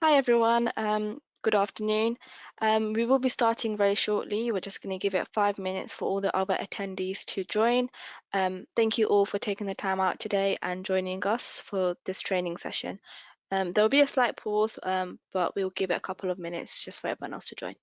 Hi everyone, good afternoon. We will be starting very shortly. We're just going to give it 5 minutes for all the other attendees to join. Thank you all for taking the time out today and joining us for this training session. There will be a slight pause, but we'll give it a couple of minutes just for everyone else to join.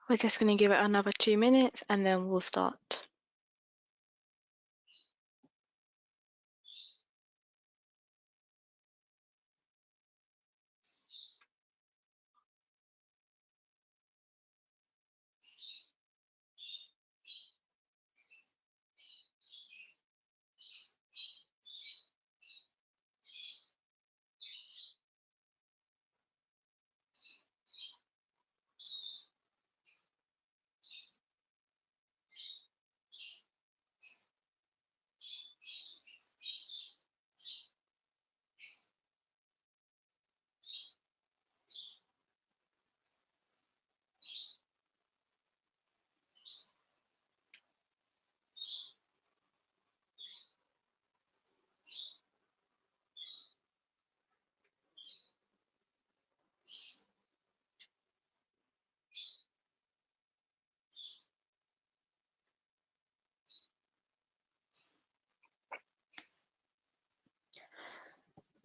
We're just going to give it another 2 minutes and then we'll start.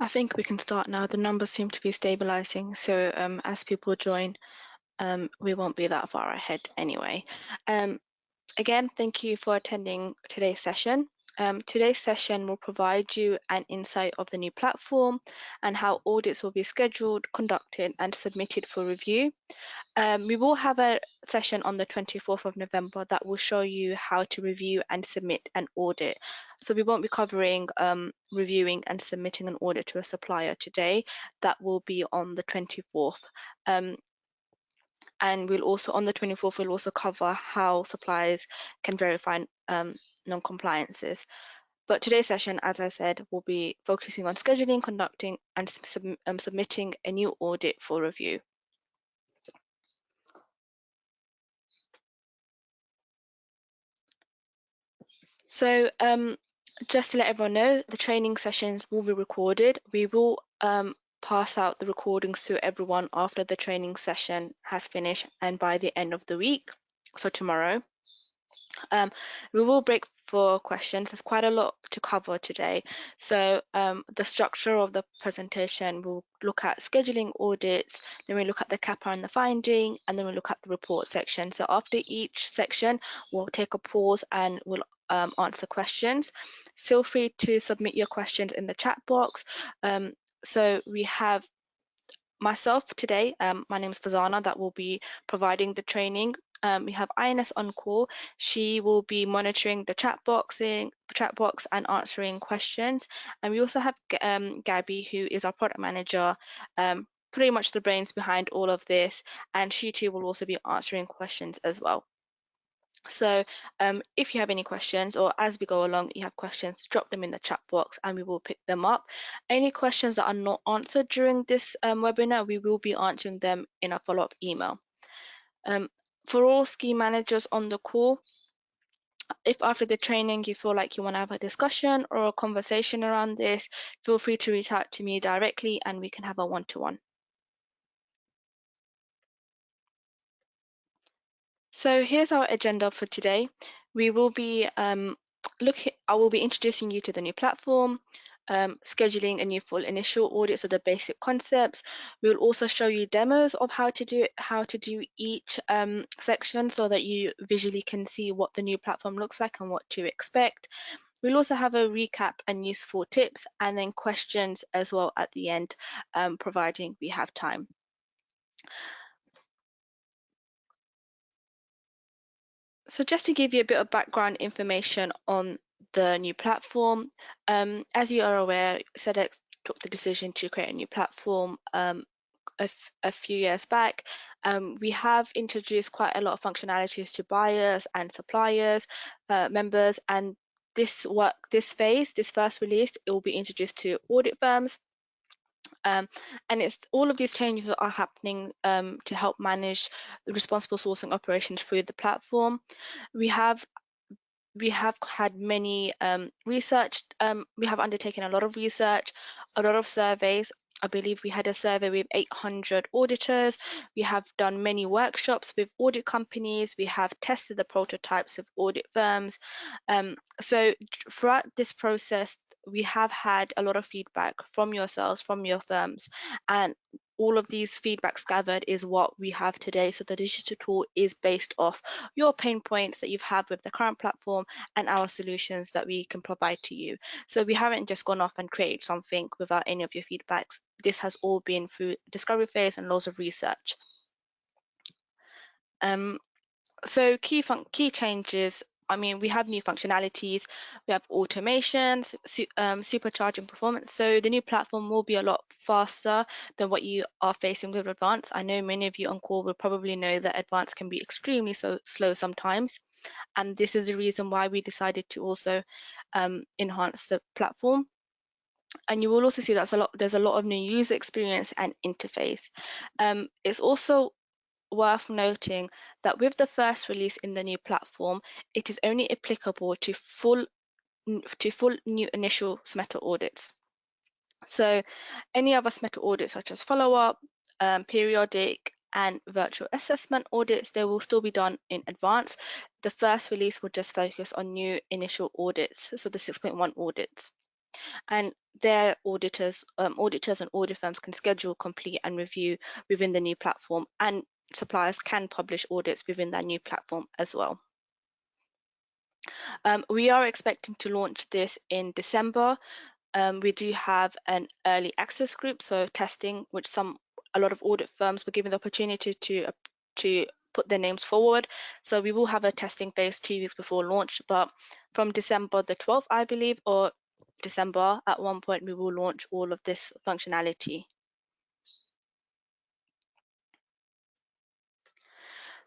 I think we can start now. The numbers seem to be stabilizing, so as people join, we won't be that far ahead anyway. Again, thank you for attending today's session. Today's session will provide you an insight of the new platform and how audits will be scheduled, conducted, and submitted for review. We will have a session on the 24th of November that will show you how to review and submit an audit. So we won't be covering reviewing and submitting an audit to a supplier today. That will be on the 24th. And we'll also, on the 24th, we'll also cover how suppliers can verify non-compliances. But today's session, as I said, will be focusing on scheduling, conducting, and submitting a new audit for review. So just to let everyone know, the training sessions will be recorded. We will pass out the recordings to everyone after the training session has finished and by the end of the week, so tomorrow. We will break for questions. There's quite a lot to cover today. So the structure of the presentation, we'll look at scheduling audits, then we look at the CAPA and the finding, and then we'll look at the report section. So after each section, we'll take a pause and we'll answer questions. Feel free to submit your questions in the chat box. So we have myself today, my name is Fazana, that will be providing the training. We have INS on call. She will be monitoring the chat box and answering questions. And we also have Gabby, who is our product manager, pretty much the brains behind all of this, and she too will also be answering questions as well. So if you have any questions, or as we go along you have questions, drop them in the chat box and we will pick them up. Any questions that are not answered during this webinar, we will be answering them in a follow-up email. For all scheme managers on the call, if after the training you feel like you want to have a discussion or a conversation around this, feel free to reach out to me directly and we can have a one-to-one. So here's our agenda for today. We will be I will be introducing you to the new platform, scheduling a new full initial audit, so the basic concepts. We'll also show you demos of how to do each section so that you visually can see what the new platform looks like and what to expect. We'll also have a recap and useful tips, and then questions as well at the end, providing we have time. So just to give you a bit of background information on the new platform, as you are aware, Sedex took the decision to create a new platform a few years back. We have introduced quite a lot of functionalities to buyers and suppliers, members, and this first release, it will be introduced to audit firms. And it's all of these changes are happening to help manage the responsible sourcing operations through the platform. We have had many we have undertaken a lot of research, a lot of surveys. I believe we had a survey with 800 auditors. We have done many workshops with audit companies. We have tested the prototypes of audit firms. So throughout this process, we have had a lot of feedback from yourselves, from your firms, and all of these feedbacks gathered is what we have today. So the digital tool is based off your pain points that you've had with the current platform and our solutions that we can provide to you. So we haven't just gone off and created something without any of your feedbacks. This has all been through discovery phase and loads of research. So key changes, I mean, we have new functionalities, we have automation, supercharging performance. So the new platform will be a lot faster than what you are facing with Advanced. I know many of you on call will probably know that Advanced can be extremely slow sometimes. And this is the reason why we decided to also enhance the platform. And you will also see there's a lot of new user experience and interface. It's also worth noting that with the first release in the new platform, it is only applicable to full new initial SMETA audits. So any other SMETA audits such as follow-up, periodic, and virtual assessment audits, they will still be done in advance. The first release will just focus on new initial audits, so the 6.1 audits. And their auditors and audit firms can schedule, complete, and review within the new platform, and suppliers can publish audits within that new platform as well. We are expecting to launch this in December. We do have an early access group, so testing, which a lot of audit firms were given the opportunity to put their names forward. So we will have a testing phase 2 weeks before launch, but from December the 12th, I believe, or December at one point, we will launch all of this functionality.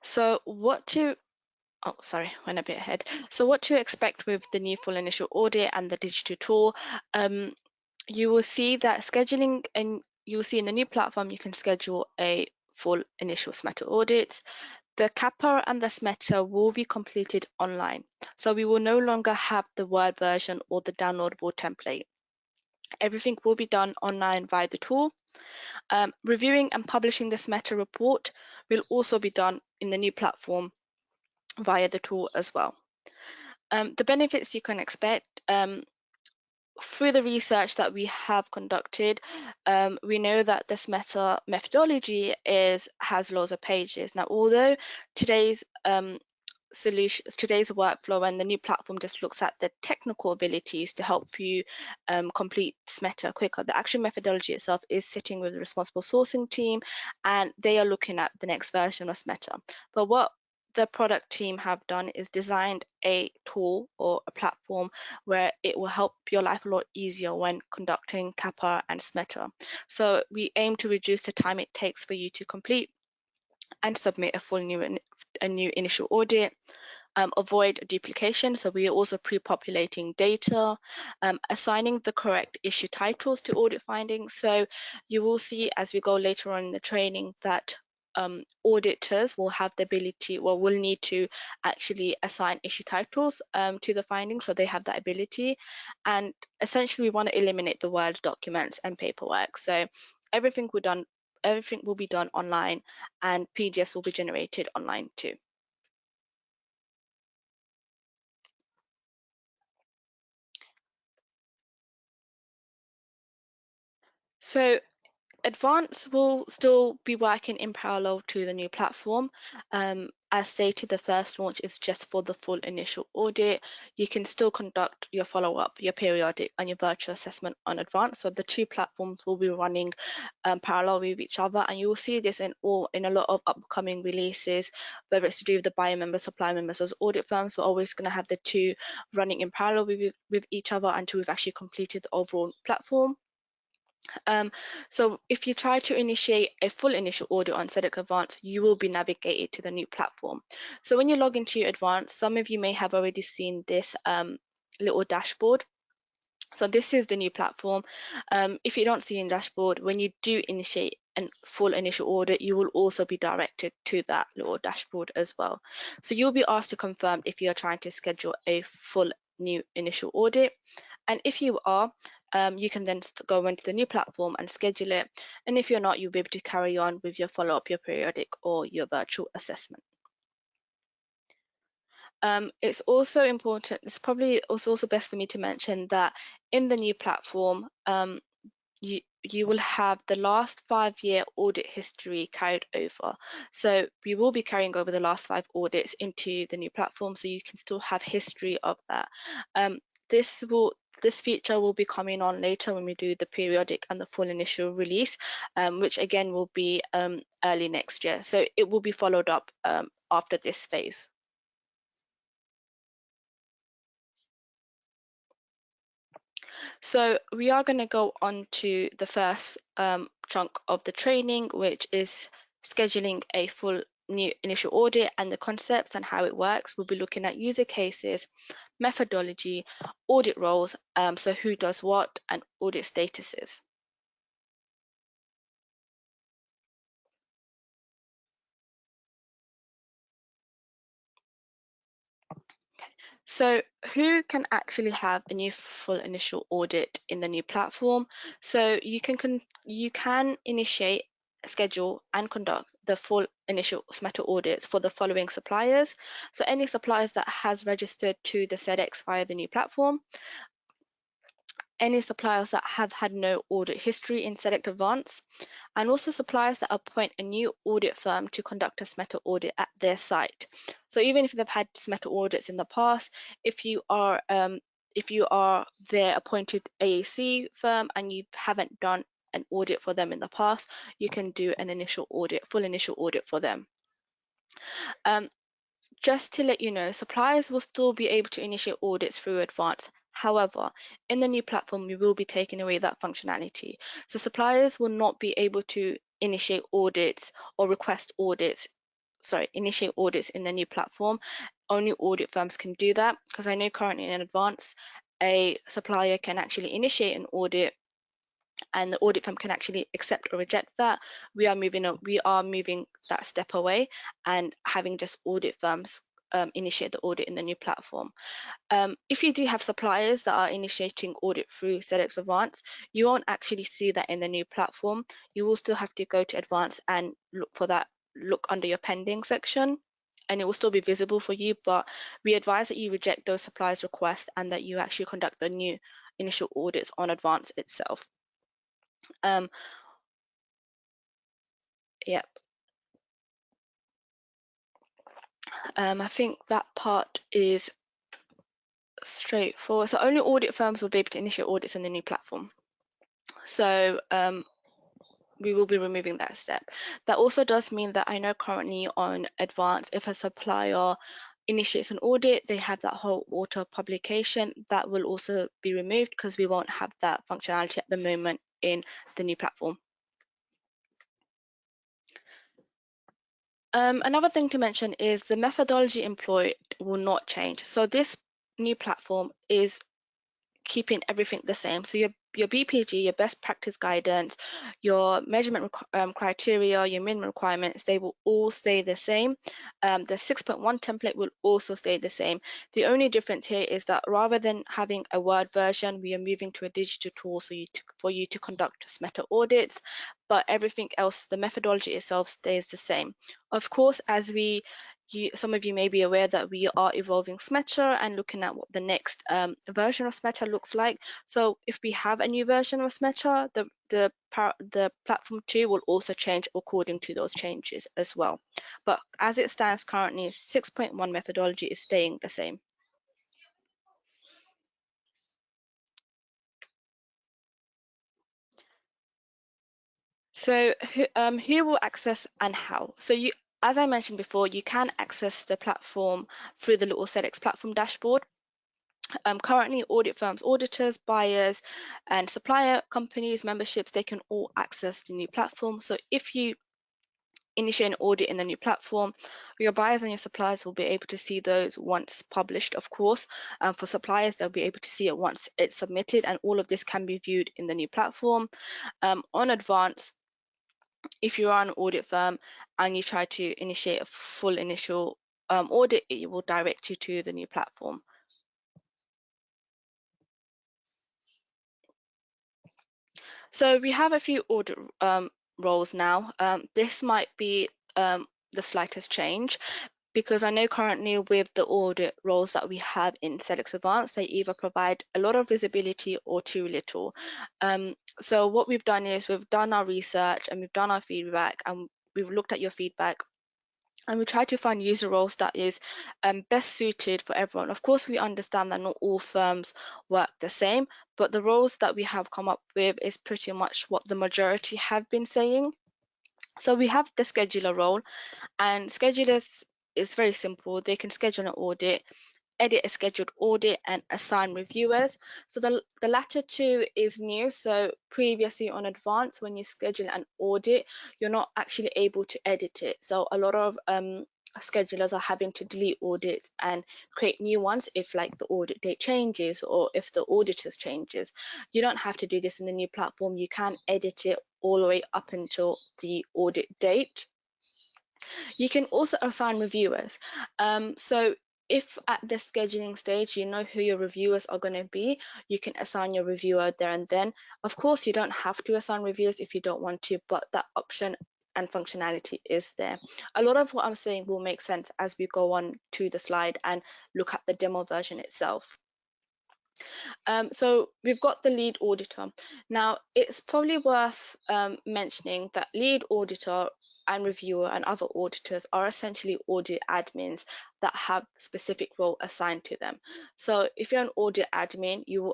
So went a bit ahead. So what to expect with the new full initial audit and the digital tool? You will see that scheduling, and you'll see in the new platform, you can schedule a full initial SMETA audits. The CAPA and the SMETA will be completed online. So we will no longer have the Word version or the downloadable template. Everything will be done online via the tool. Reviewing and publishing the SMETA report will also be done in the new platform via the tool as well. The benefits you can expect, through the research that we have conducted, we know that this methodology has loads of pages. Now, although today's workflow and the new platform just looks at the technical abilities to help you complete SMETA quicker, the actual methodology itself is sitting with the responsible sourcing team, and they are looking at the next version of SMETA. But what the product team have done is designed a tool or a platform where it will help your life a lot easier when conducting CAPA and SMETA. So we aim to reduce the time it takes for you to complete and submit a new initial audit, avoid duplication. So we are also pre-populating data, assigning the correct issue titles to audit findings. So you will see as we go later on in the training that auditors will have the ability, well, will need to actually assign issue titles to the findings, so they have that ability. And essentially, we want to eliminate the Word documents and paperwork. So everything will be done online, and PDFs will be generated online too. So Advance will still be working in parallel to the new platform. As stated, the first launch is just for the full initial audit. You can still conduct your follow-up, your periodic, and your virtual assessment on Advance. So the two platforms will be running parallel with each other, and you will see this in a lot of upcoming releases, whether it's to do with the buyer members, supply members, as audit firms. We're always going to have the two running in parallel with each other until we've actually completed the overall platform. So if you try to initiate a full initial audit on Sedex Advanced, you will be navigated to the new platform. So when you log into your Advanced, some of you may have already seen this little dashboard. So this is the new platform. If you don't see in dashboard, when you do initiate a full initial audit, you will also be directed to that little dashboard as well. So you'll be asked to confirm if you are trying to schedule a full new initial audit. And if you are, you can then go into the new platform and schedule it. And if you're not, you'll be able to carry on with your follow-up, your periodic, or your virtual assessment. It's also important, it's probably also best for me to mention that in the new platform, you will have the last 5-year audit history carried over. So we will be carrying over the last 5 audits into the new platform, so you can still have history of that. This feature will be coming on later when we do the periodic and the full initial release, which again will be early next year. So it will be followed up after this phase. So we are going to go on to the first chunk of the training, which is scheduling a full new initial audit and the concepts and how it works. We'll be looking at user cases, methodology, audit roles, so who does what, and audit statuses. So who can actually have a new full initial audit in the new platform? So you can initiate, schedule, and conduct the full initial SMETA audits for the following suppliers. So any suppliers that has registered to the Sedex via the new platform, any suppliers that have had no audit history in Sedex Advance, and also suppliers that appoint a new audit firm to conduct a SMETA audit at their site. So even if they've had SMETA audits in the past, if you are their appointed AAC firm and you haven't done an audit for them in the past, you can do an initial audit, full initial audit for them. Just to let you know, suppliers will still be able to initiate audits through Advance. However, in the new platform, we will be taking away that functionality. So suppliers will not be able to initiate audits or initiate audits in the new platform. Only audit firms can do that, because I know currently in Advance, a supplier can actually initiate an audit and the audit firm can actually accept or reject that. We are moving that step away and having just audit firms initiate the audit in the new platform. If you do have suppliers that are initiating audit through Sedex Advance, you won't actually see that in the new platform. You will still have to go to Advance and look under your pending section, and it will still be visible for you, but we advise that you reject those suppliers' requests and that you actually conduct the new initial audits on Advance itself. Yep. I think that part is straightforward. So only audit firms will be able to initiate audits in the new platform. So we will be removing that step. That also does mean that I know currently on Advanced, if a supplier initiates an audit, they have that whole auto publication that will also be removed because we won't have that functionality at the moment in the new platform. Another thing to mention is the methodology employed will not change. So this new platform is keeping everything the same. So your BPG, your best practice guidance, your measurement criteria, your minimum requirements, they will all stay the same. The 6.1 template will also stay the same. The only difference here is that rather than having a Word version, we are moving to a digital tool for you to conduct SMETA audits, but everything else, the methodology itself stays the same. Of course, as some of you may be aware that we are evolving SMETA and looking at what the next version of SMETA looks like. So if we have a new version of SMETA, the platform 2 will also change according to those changes as well. But as it stands currently, 6.1 methodology is staying the same. So who will access and how? So as I mentioned before, you can access the platform through the little Sedex platform dashboard. Currently, audit firms, auditors, buyers, and supplier companies, memberships, they can all access the new platform. So if you initiate an audit in the new platform, your buyers and your suppliers will be able to see those once published, of course. For suppliers, they'll be able to see it once it's submitted, and all of this can be viewed in the new platform. On Advance, if you are an audit firm and you try to initiate a full initial audit, it will direct you to the new platform. So we have a few audit roles now. This might be the slightest change because I know currently with the audit roles that we have in Sedex Advanced, they either provide a lot of visibility or too little. So what we've done is we've done our research and we've done our feedback and we've looked at your feedback and we try to find user roles that is best suited for everyone. Of course, we understand that not all firms work the same, but the roles that we have come up with is pretty much what the majority have been saying. So we have the scheduler role, and schedulers is very simple. They can schedule an audit, edit a scheduled audit, and assign reviewers. So the latter two is new. So previously on Advance, when you schedule an audit, you're not actually able to edit it. So a lot of schedulers are having to delete audits and create new ones if like the audit date changes or if the auditors changes. You don't have to do this in the new platform. You can edit it all the way up until the audit date. You can also assign reviewers. So if at the scheduling stage you know who your reviewers are going to be, you can assign your reviewer there and then. Of course, you don't have to assign reviewers if you don't want to, but that option and functionality is there. A lot of what I'm saying will make sense as we go on to the slide and look at the demo version itself. So we've got the lead auditor. Now, it's probably worth mentioning that lead auditor and reviewer and other auditors are essentially audit admins that have specific role assigned to them. So if you're an audit admin you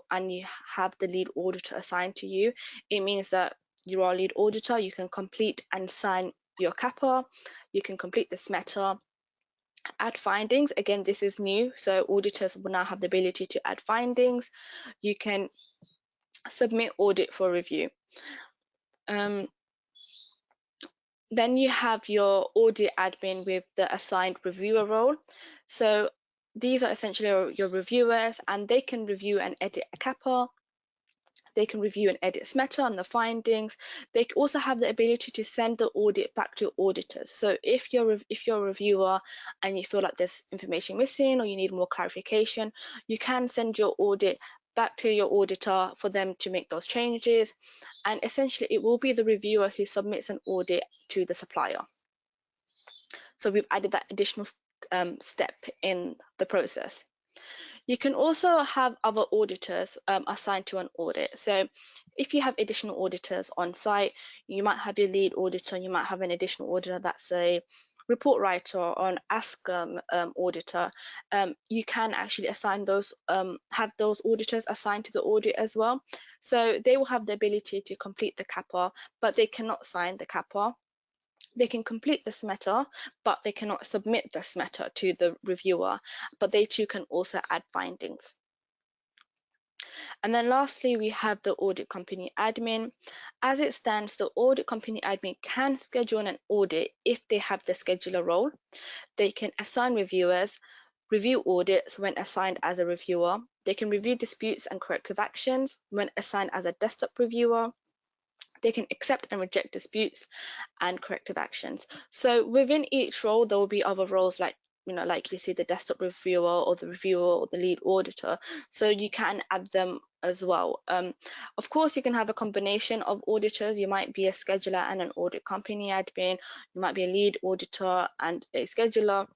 have the lead auditor assigned to you, it means that you are a lead auditor. You can complete and sign your CAPA, you can complete the SMETA, add findings. Again, this is new, so auditors will now have the ability to add findings. You can submit audit for review. Then you have your audit admin with the assigned reviewer role. So these are essentially your reviewers, and they can review and edit a CAPA. They can review and edit SMETA and the findings. They also have the ability to send the audit back to auditors. So if you're a reviewer and you feel like there's information missing or you need more clarification, you can send your audit back to your auditor for them to make those changes. And essentially, it will be the reviewer who submits an audit to the supplier. So we've added that additional step in the process. You can also have other auditors assigned to an audit. So if you have additional auditors on site, you might have your lead auditor, you might have an additional auditor that's a report writer or an ask auditor, you can actually assign those, have those auditors assigned to the audit as well. So they will have the ability to complete the CAPA, but they cannot sign the CAPA. They can complete the SMETA, but they cannot submit the SMETA to the reviewer, but they too can also add findings. And then lastly, we have the audit company admin. As it stands, the audit company admin can schedule an audit if they have the scheduler role. They can assign reviewers, review audits when assigned as a reviewer. They can review disputes and corrective actions when assigned as a desktop reviewer. They can accept and reject disputes and corrective actions. So within each role, there will be other roles like, like you see the desktop reviewer or the reviewer or the lead auditor. So you can add them as well. Of course, you can have a combination of auditors. You might be a scheduler and an audit company admin. You might be a lead auditor and a scheduler.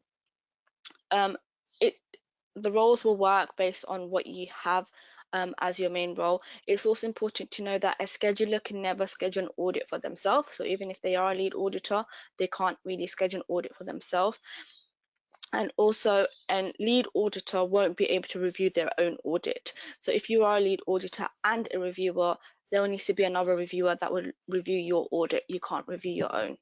The roles will work based on what you have as your main role. It's also important to know that a scheduler can never schedule an audit for themselves. So even if they are a lead auditor, they can't really schedule an audit for themselves. And also, a lead auditor won't be able to review their own audit. So if you are a lead auditor and a reviewer, there needs to be another reviewer that will review your audit. You can't review your own.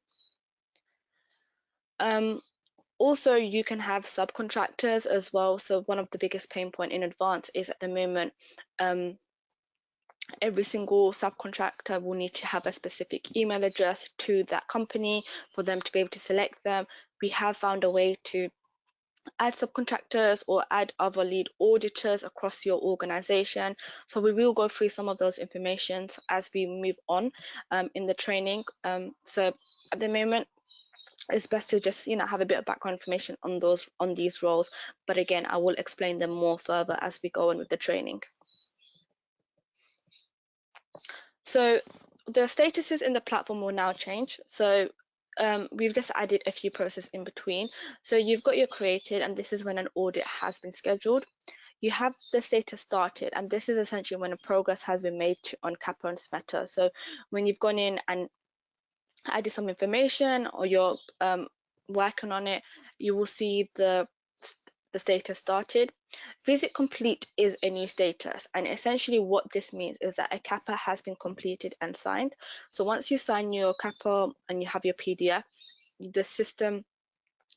Also, you can have subcontractors as well. So one of the biggest pain point in advance is at the moment, every single subcontractor will need to have a specific email address to that company for them to be able to select them. We have found a way to add subcontractors or add other lead auditors across your organization. So we will go through some of those informations as we move on in the training. So at the moment, it's best to just have a bit of background information on these roles, but again, I will explain them more further as we go on with the training. So the statuses in the platform will now change. So we've just added a few processes in between. So you've got your created, and this is when an audit has been scheduled. You have the status started, and this is essentially when a progress has been made on CAPA and SMETA. So when you've gone in and added some information or you're working on it, you will see the status started. Visit complete is a new status, and essentially what this means is that a CAPA has been completed and signed. So once you sign your CAPA and you have your PDF, the system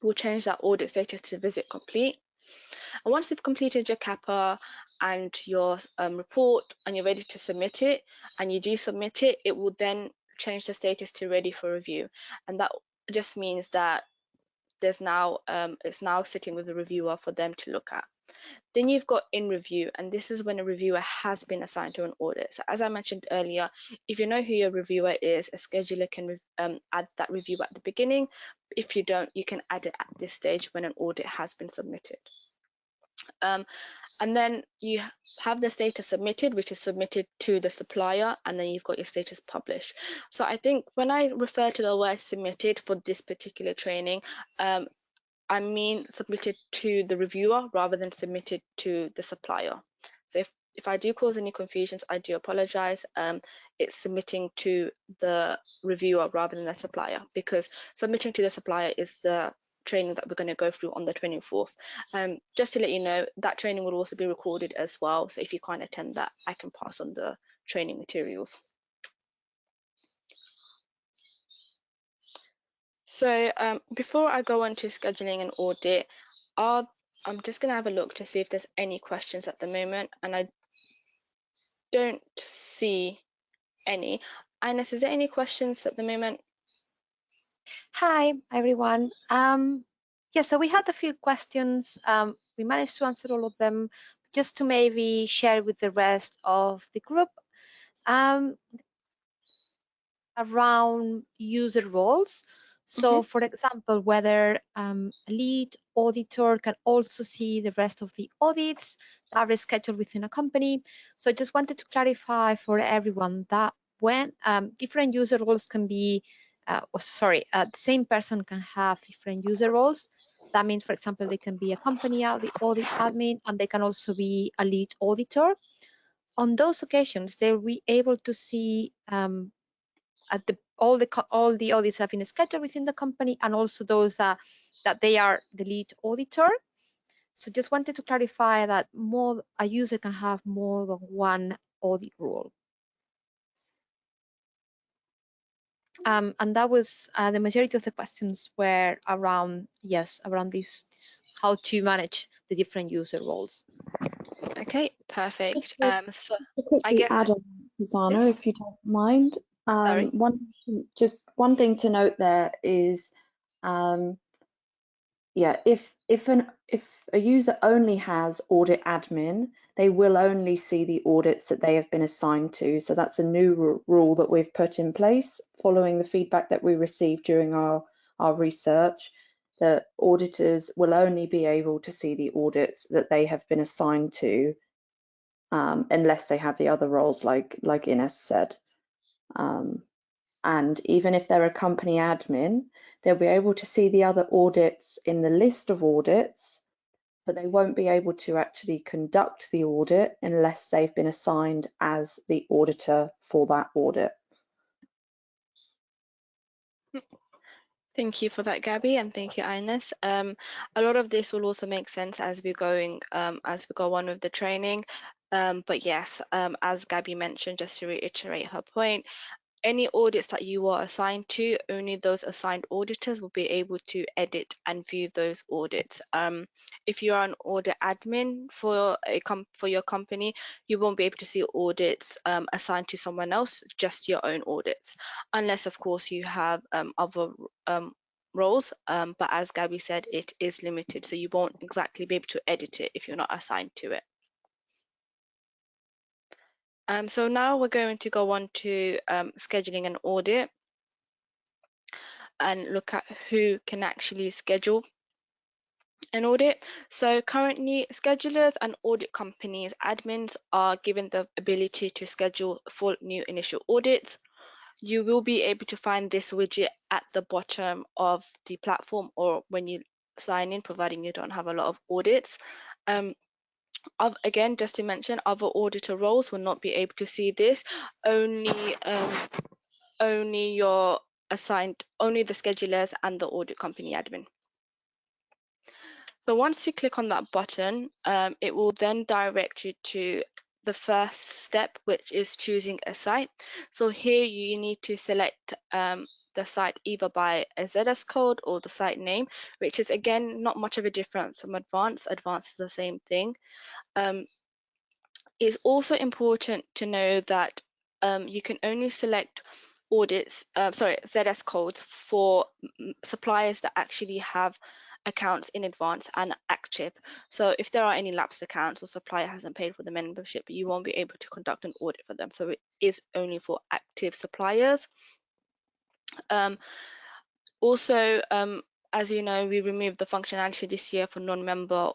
will change that audit status to visit complete. And once you've completed your CAPA and your report and you're ready to submit it, and you do submit it, it will then change the status to ready for review. And that just means that it's now sitting with the reviewer for them to look at. Then you've got in review, and this is when a reviewer has been assigned to an audit. So as I mentioned earlier, if you know who your reviewer is, a scheduler can add that reviewer at the beginning. If you don't, you can add it at this stage when an audit has been submitted. And then you have the status submitted, which is submitted to the supplier, and then you've got your status published. So I think when I refer to the word submitted for this particular training, I mean submitted to the reviewer rather than submitted to the supplier. So if I do cause any confusions, I do apologize. It's submitting to the reviewer rather than the supplier, because submitting to the supplier is the training that we're going to go through on the 24th. Just to let you know, that training will also be recorded as well. So if you can't attend that, I can pass on the training materials. So before I go on to scheduling an audit, I'm just going to have a look to see if there's any questions at the moment, and I don't see any. Ines, is there any questions at the moment? Hi, everyone. Yeah, so we had a few questions. We managed to answer all of them. Just to maybe share with the rest of the group around user roles. So for example, whether a lead auditor can also see the rest of the audits that are scheduled within a company. So I just wanted to clarify for everyone that when different user roles can be, the same person can have different user roles. That means, for example, they can be a company audit admin, and they can also be a lead auditor. On those occasions, they'll be able to see all the audits have been scheduled within the company, and also those that they are the lead auditor. So just wanted to clarify that a user can have more than one audit role. And that was the majority of the questions were around this how to manage the different user roles. Okay, perfect. So To quickly I guess, add on, Susanna, if you don't mind. sorry. One thing to note there is, yeah, if a user only has audit admin, they will only see the audits that they have been assigned to. So that's a new rule that we've put in place following the feedback that we received during our research, that auditors will only be able to see the audits that they have been assigned to, unless they have the other roles like Ines said. And even if they're a company admin, they'll be able to see the other audits in the list of audits, but they won't be able to actually conduct the audit unless they've been assigned as the auditor for that audit. Thank you for that, Gabby, and thank you, Ines. A lot of this will also make sense as we go on with the training. But yes, as Gabby mentioned, just to reiterate her point, any audits that you are assigned to, only those assigned auditors will be able to edit and view those audits. If you are an audit admin for your company, you won't be able to see audits assigned to someone else, just your own audits, unless of course you have other roles. But as Gabby said, it is limited, so you won't exactly be able to edit it if you're not assigned to it. So now we're going to go on to scheduling an audit and look at who can actually schedule an audit. So currently, schedulers and audit companies admins are given the ability to schedule full new initial audits. You will be able to find this widget at the bottom of the platform or when you sign in, providing you don't have a lot of audits. Again, just to mention, other auditor roles will not be able to see this. Only your assigned, only the schedulers and the audit company admin. So once you click on that button, it will then direct you to the first step, which is choosing a site. So here you need to select the site either by a ZS code or the site name, which is again not much of a difference from Advanced. Advanced is the same thing. It's also important to know that you can only select ZS codes for suppliers that actually have accounts in advance and active. So if there are any lapsed accounts or supplier hasn't paid for the membership, you won't be able to conduct an audit for them. So it is only for active suppliers. Also, as you know, we removed the functionality this year for non-member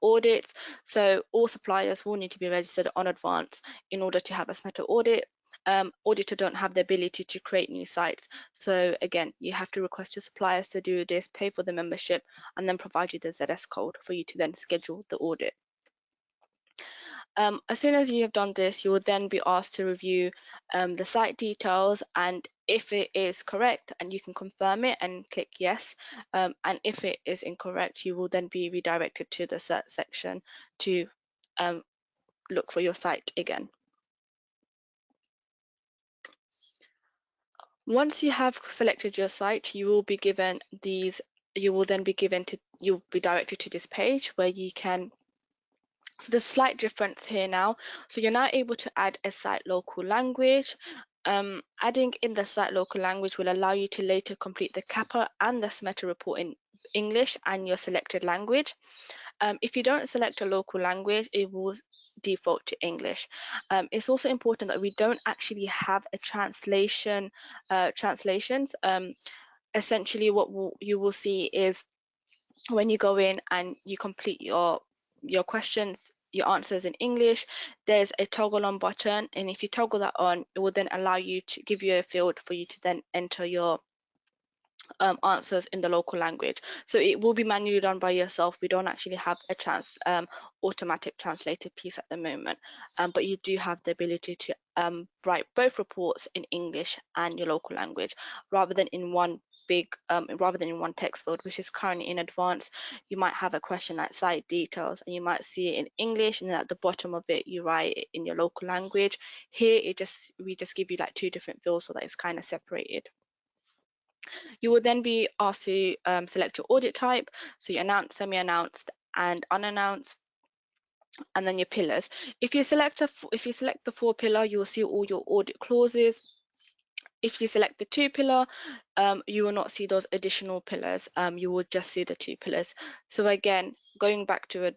audits. So all suppliers will need to be registered on Advance in order to have a SMETA audit. Auditor don't have the ability to create new sites. So again, you have to request your suppliers to do this, pay for the membership, and then provide you the ZS code for you to then schedule the audit. As soon as you have done this, you will then be asked to review the site details, and if it is correct, and you can confirm it and click yes, and if it is incorrect, you will then be redirected to the search section to look for your site again. Once you have selected your site, you will be given these. You will then be you'll be directed to this page where you can. So there's a slight difference here now. So you're now able to add a site local language. Adding in the site local language will allow you to later complete the CAPA and the SMETA report in English and your selected language. If you don't select a local language, it will default to English. It's also important that we don't actually have a translations. Essentially, what you will see is when you go in and you complete your questions, your answers in English, there's a toggle on button, and if you toggle that on, it will then allow you to give you a field for you to then enter your answers in the local language. So it will be manually done by yourself. We don't actually have a automatic translated piece at the moment, but you do have the ability to write both reports in English and your local language, rather than in one text field, which is currently in advance. You might have a question like site details, and you might see it in English, and then at the bottom of it you write it in your local language. Here we just give you like two different fields so that it's kind of separated. You will then be asked to select your audit type, so your announced, semi-announced, and unannounced, and then your pillars. If you select the 4-pillar, you will see all your audit clauses. If you select the 2-pillar, you will not see those additional pillars. You will just see the 2 pillars. So again, going back to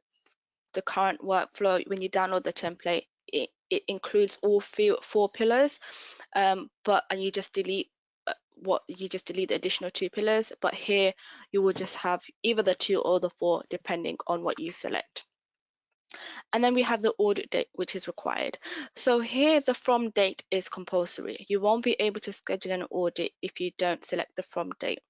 the current workflow, when you download the template, it includes all 4 pillars, and you just delete the additional 2 pillars, but here you will just have either the 2 or the 4 depending on what you select. And then we have the audit date, which is required. So here the from date is compulsory. You won't be able to schedule an audit if you don't select the from date.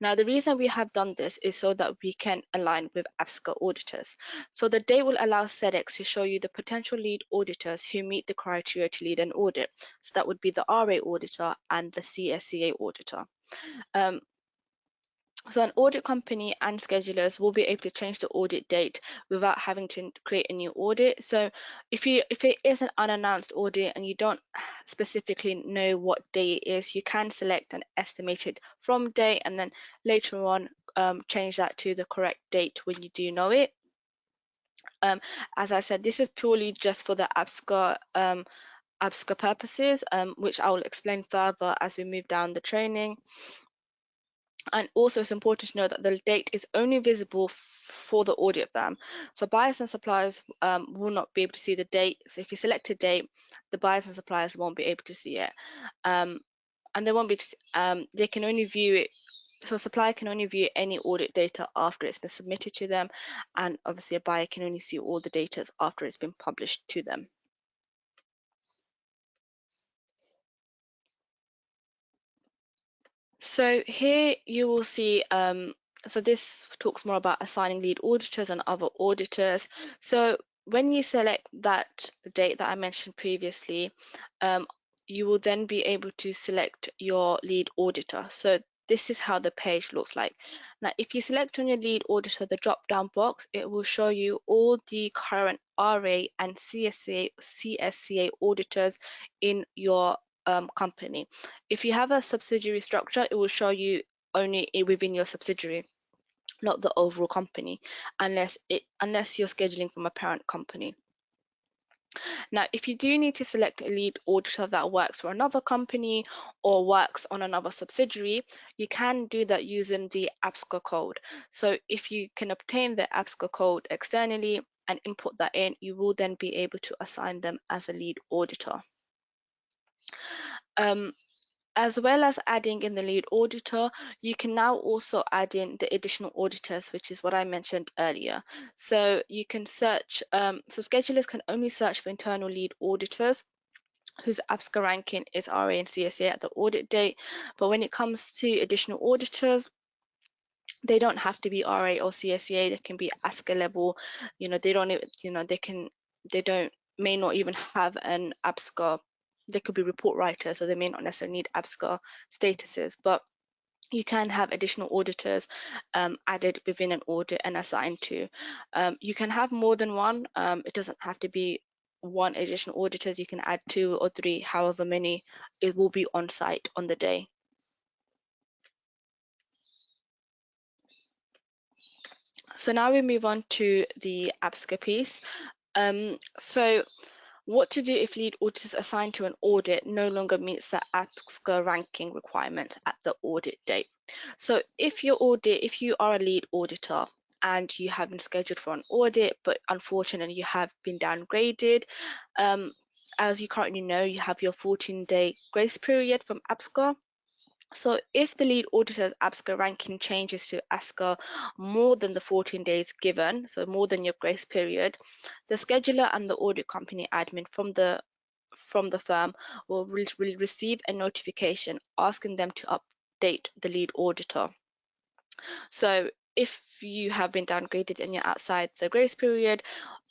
Now, the reason we have done this is so that we can align with APSCO auditors. So the date will allow Sedex to show you the potential lead auditors who meet the criteria to lead an audit. So that would be the RA auditor and the CSCA auditor. So an audit company and schedulers will be able to change the audit date without having to create a new audit. So if it is an unannounced audit and you don't specifically know what day it is, you can select an estimated from date and then later on change that to the correct date when you do know it. As I said, this is purely just for the APSCO purposes, which I will explain further as we move down the training. And also it's important to know that the date is only visible for the audit firm. So buyers and suppliers will not be able to see the date. So if you select a date, the buyers and suppliers won't be able to see it. And they won't be, they can only view it. So a supplier can only view any audit data after it's been submitted to them. And obviously a buyer can only see all the data after it's been published to them. So here you will see, so this talks more about assigning lead auditors and other auditors. So when you select that date that I mentioned previously, you will then be able to select your lead auditor. So this is how the page looks like. Now, if you select on your lead auditor, the drop-down box, it will show you all the current RA and CSCA auditors in your company. If you have a subsidiary structure, it will show you only within your subsidiary, not the overall company, unless you're scheduling from a parent company. Now, if you do need to select a lead auditor that works for another company or works on another subsidiary, you can do that using the APSCO code. So if you can obtain the APSCO code externally and input that in, you will then be able to assign them as a lead auditor. As well as adding in the lead auditor, you can now also add in the additional auditors, which is what I mentioned earlier. So you can search, so schedulers can only search for internal lead auditors whose APSCO ranking is RA and CSA at the audit date. But when it comes to additional auditors, they don't have to be RA or CSA. They can be ASCA level. They don't, may not even have an APSCO. They could be report writers, so they may not necessarily need APSCO statuses, but you can have additional auditors added within an audit and assigned to. You can have more than one. It doesn't have to be one additional auditors. You can add 2 or 3, however many it will be on site on the day. So now we move on to the APSCO piece. So what to do if lead auditors assigned to an audit no longer meets the APSCO ranking requirements at the audit date. So if you are a lead auditor and you have been scheduled for an audit, but unfortunately you have been downgraded, as you currently know, you have your 14-day grace period from APSCO. So if the lead auditor's APSCO ranking changes to ASCO more than the 14 days given, so more than your grace period, the scheduler and the audit company admin from the firm will receive a notification asking them to update the lead auditor. So if you have been downgraded and you're outside the grace period,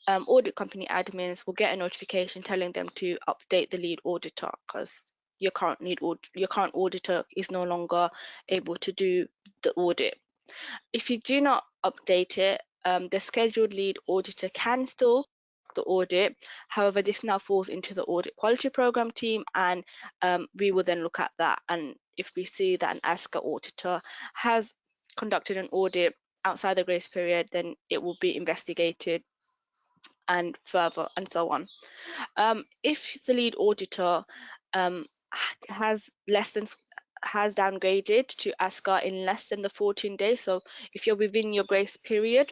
audit company admins will get a notification telling them to update the lead auditor, because your current auditor is no longer able to do the audit. If you do not update it, the scheduled lead auditor can still the audit. However, this now falls into the audit quality program team, and we will then look at that. And if we see that an ASCA auditor has conducted an audit outside the grace period, then it will be investigated and further and so on. If the lead auditor has downgraded to ASCA in less than the 14 days, so if you're within your grace period,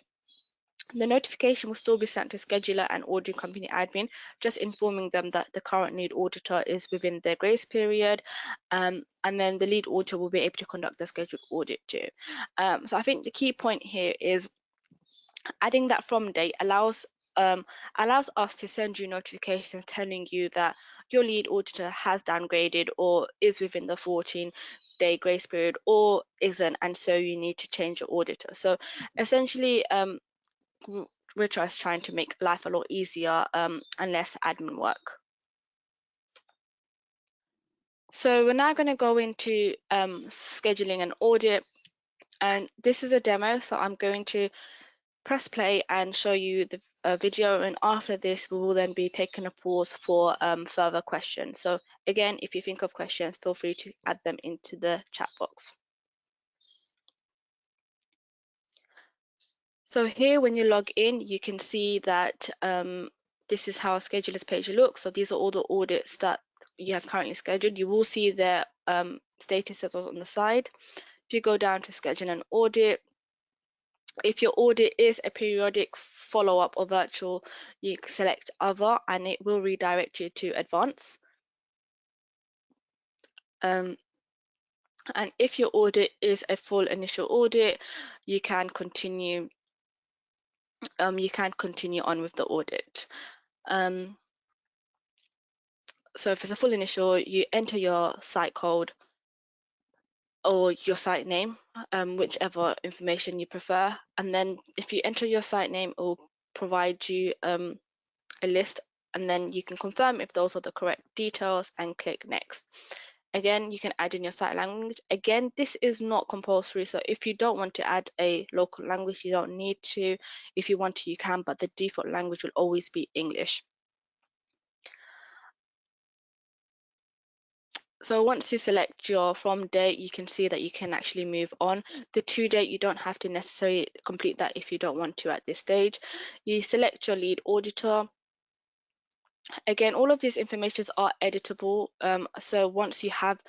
the notification will still be sent to scheduler and audit company admin, just informing them that the current lead auditor is within their grace period, and then the lead auditor will be able to conduct the scheduled audit too. So I think the key point here is adding that from date allows us to send you notifications telling you that your lead auditor has downgraded or is within the 14-day grace period or isn't, and so you need to change your auditor. So essentially, we're just trying to make life a lot easier and less admin work. So we're now going to go into scheduling an audit, and this is a demo, so I'm going to press play and show you the video, and after this we will then be taking a pause for further questions. So again, if you think of questions, feel free to add them into the chat box. So here, when you log in, you can see that this is how a scheduler's page looks. So these are all the audits that you have currently scheduled. You will see their statuses on the side. If you go down to schedule an audit, if your audit is a periodic follow-up or virtual, you select other and it will redirect you to advanced. And if your audit is a full initial audit, you can continue on with the audit. So if it's a full initial, you enter your site code or your site name, whichever information you prefer. And then if you enter your site name, it will provide you a list, and then you can confirm if those are the correct details and click next. Again, you can add in your site language. Again, this is not compulsory, so if you don't want to add a local language, you don't need to. If you want to, you can, but the default language will always be English. So once you select your from date, you can see that you can actually move on. The to date, you don't have to necessarily complete that if you don't want to at this stage. You select your lead auditor. Again, all of these informations are editable. So once you have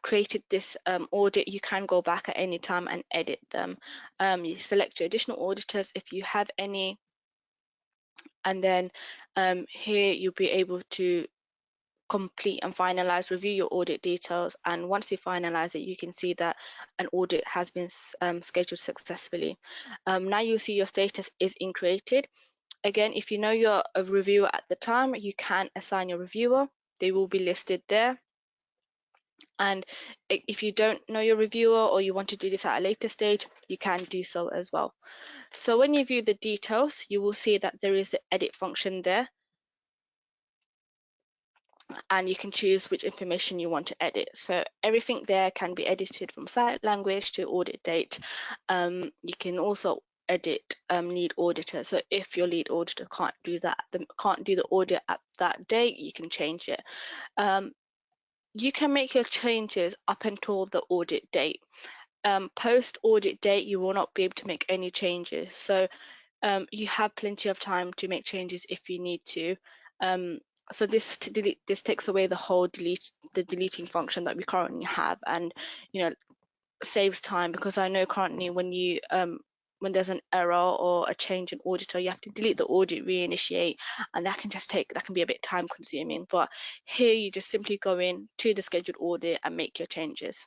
created this audit, you can go back at any time and edit them. You select your additional auditors if you have any, and then here you'll be able to complete and finalize, review your audit details, and once you finalize it, you can see that an audit has been scheduled successfully. Now you'll see your status is in created. Again, if you know you're a reviewer at the time, you can assign your reviewer. They will be listed there. And if you don't know your reviewer or you want to do this at a later stage, you can do so as well. So when you view the details, you will see that there is an edit function there, and you can choose which information you want to edit. So everything there can be edited from site language to audit date. You can also edit lead auditor. So if your lead auditor can't do the audit at that date, you can change it. You can make your changes up until the audit date. Post audit date, you will not be able to make any changes. So you have plenty of time to make changes if you need to. So this takes away the whole deleting function that we currently have, and saves time, because I know currently when there's an error or a change in auditor, you have to delete the audit, reinitiate, and that can be a bit time consuming. But here you just simply go in to the scheduled audit and make your changes.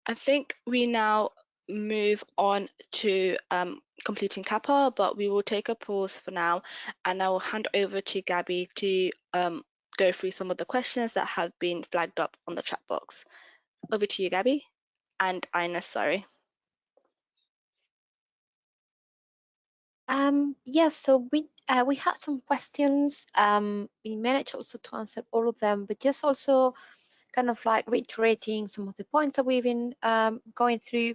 I think we now move on to completing CAPA, but we will take a pause for now, and I will hand over to Gabby to go through some of the questions that have been flagged up on the chat box. Over to you, Gabby, and Ina, sorry. Yes, so we had some questions. We managed also to answer all of them, but just also kind of like reiterating some of the points that we've been going through.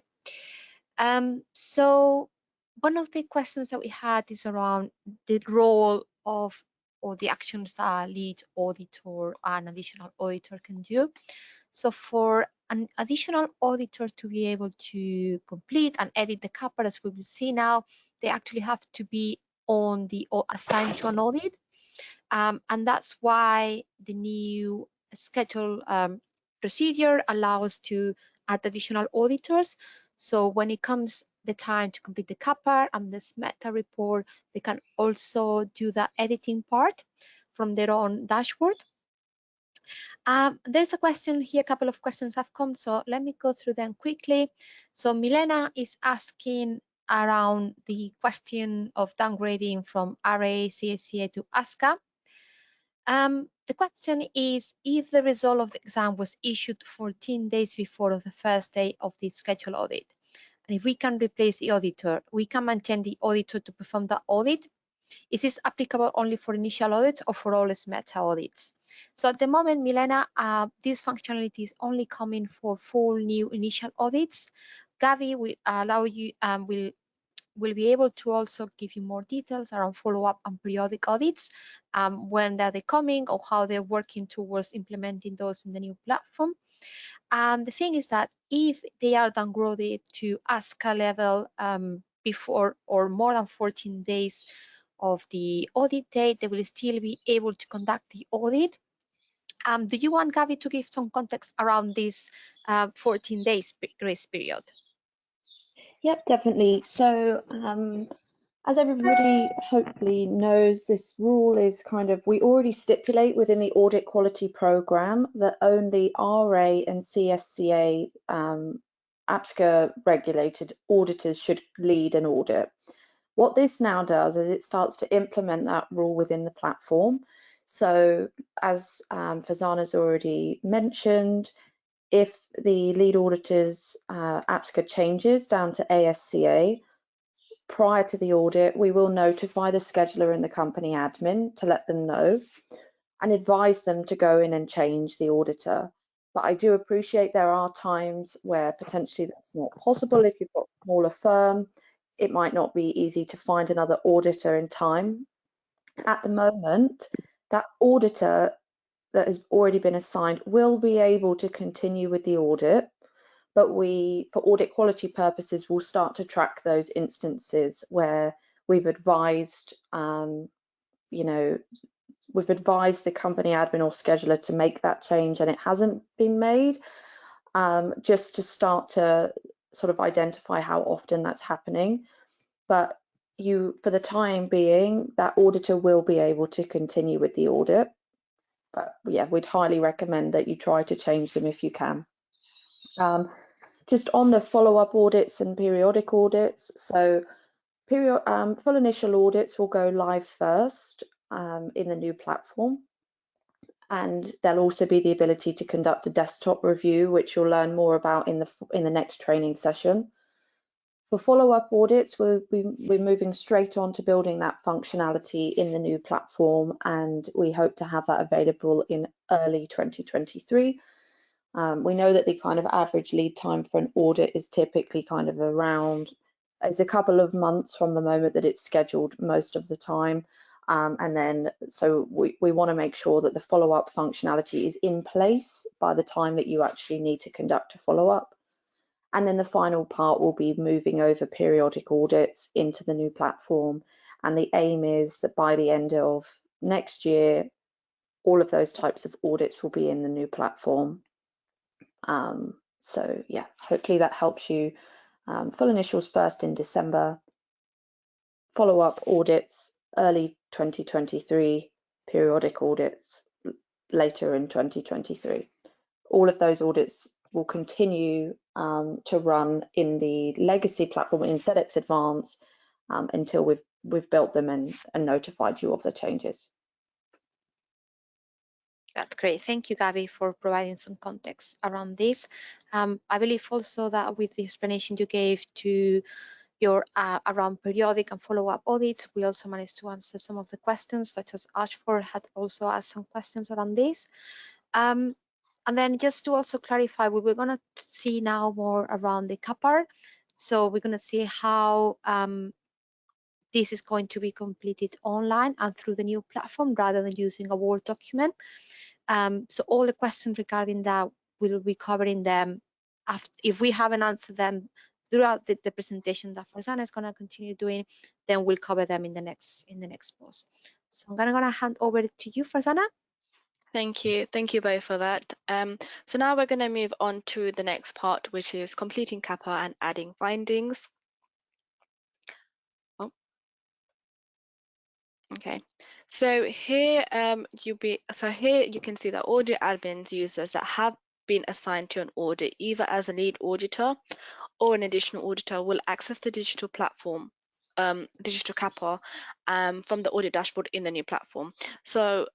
So one of the questions that we had is around the role of or the actions that a lead auditor and additional auditor can do. So for an additional auditor to be able to complete and edit the CAPA, as we will see now, they actually have to be on the or assigned to an audit. And that's why the new schedule procedure allows to add additional auditors. So when it comes the time to complete the CAPA and the meta report, they can also do the editing part from their own dashboard. There's a question here, a couple of questions have come, so let me go through them quickly. So Milena is asking around the question of downgrading from RA CSCA to ASCA. The question is, if the result of the exam was issued 14 days before the first day of the scheduled audit, and if we can replace the auditor, we can maintain the auditor to perform the audit. Is this applicable only for initial audits or for all meta audits? So at the moment, Milena, this functionality is only coming for full new initial audits. Gavi will allow you, will be able to also give you more details around follow-up and periodic audits, when they're coming or how they're working towards implementing those in the new platform. The thing is that if they are downgraded to ASCA level before or more than 14 days of the audit date, they will still be able to conduct the audit. Do you want Gavi to give some context around this 14 days grace period? Yep, definitely. So as everybody hopefully knows, this rule is kind of, we already stipulate within the audit quality program that only RA and CSCA APSCA regulated auditors should lead an audit. What this now does is it starts to implement that rule within the platform. So as Fazana's already mentioned, if the lead auditor's APSCA changes down to ASCA, prior to the audit, we will notify the scheduler and the company admin to let them know and advise them to go in and change the auditor. But I do appreciate there are times where potentially that's not possible. If you've got a smaller firm, it might not be easy to find another auditor in time. At the moment, that auditor that has already been assigned will be able to continue with the audit, but we, for audit quality purposes, will start to track those instances where we've advised, we've advised the company admin or scheduler to make that change and it hasn't been made, just to start to sort of identify how often that's happening. But for the time being, that auditor will be able to continue with the audit. But yeah, we'd highly recommend that you try to change them if you can. Just on the follow-up audits and periodic audits, so full initial audits will go live first in the new platform, and there'll also be the ability to conduct a desktop review, which you'll learn more about in the next training session. For follow-up audits, we're moving straight on to building that functionality in the new platform, and we hope to have that available in early 2023. We know that the kind of average lead time for an audit is typically kind of is a couple of months from the moment that it's scheduled most of the time. And then, so we want to make sure that the follow-up functionality is in place by the time that you actually need to conduct a follow-up. And then the final part will be moving over periodic audits into the new platform. And the aim is that by the end of next year, all of those types of audits will be in the new platform. So yeah, hopefully that helps you. Full initials first in December, follow-up audits early 2023, periodic audits later in 2023. All of those audits will continue to run in the legacy platform in Sedex Advance until we've built them and notified you of the changes. That's great. Thank you, Gabby, for providing some context around this. I believe also that with the explanation you gave to your around periodic and follow-up audits, we also managed to answer some of the questions, such as Ashford had also asked some questions around this. And then just to also clarify, we were going to see now more around the CAPAR. So we're going to see how this is going to be completed online and through the new platform rather than using a Word document. So all the questions regarding that, we'll be covering them after, if we haven't answered them throughout the presentation that Farzana is going to continue doing, then we'll cover them in the next post. So I'm going to hand over to you, Farzana. Thank you both for that. So now we're going to move on to the next part, which is completing CAPA and adding findings. Oh, okay. So here here you can see that audit admins users that have been assigned to an audit, either as a lead auditor or an additional auditor, will access the digital platform, digital CAPA, from the audit dashboard in the new platform. So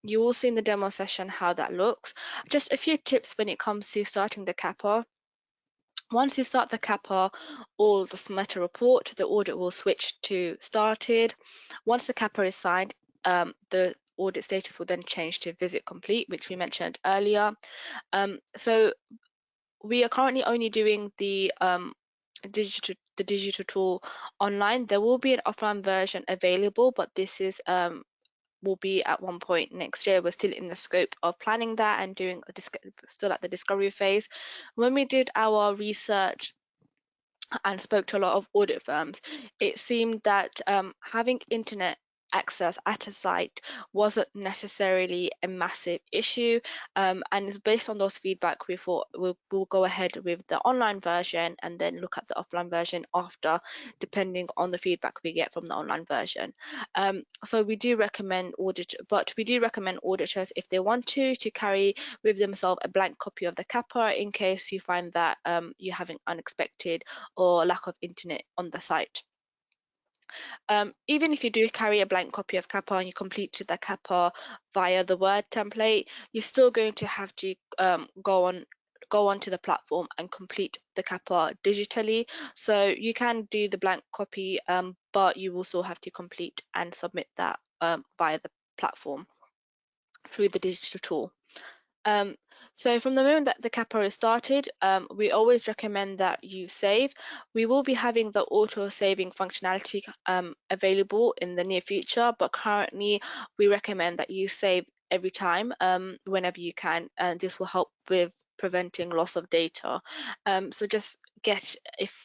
you will see in the demo session how that looks. Just a few tips when it comes to starting the CAPA. Once you start the CAPA or the submit a report, the audit will switch to started. Once the CAPA is signed, the audit status will then change to visit complete, which we mentioned earlier. So we are currently only doing the digital tool online. There will be an offline version available, but this is will be at one point next year. We're still in the scope of planning that and doing still at the discovery phase. When we did our research and spoke to a lot of audit firms, it seemed that having internet access at a site wasn't necessarily a massive issue, and it's based on those feedback we thought we'll go ahead with the online version and then look at the offline version after, depending on the feedback we get from the online version. So we do recommend auditors, if they want to carry with themselves a blank copy of the CAPA in case you find that you're having unexpected or lack of internet on the site. Even if you do carry a blank copy of CAPA and you completed the CAPA via the Word template, you're still going to have to go onto the platform and complete the CAPA digitally. So you can do the blank copy, but you also have to complete and submit that via the platform through the digital tool. So from the moment that the CAPA is started, we always recommend that you save. We will be having the auto saving functionality available in the near future, but currently we recommend that you save every time whenever you can, and this will help with preventing loss of data. So just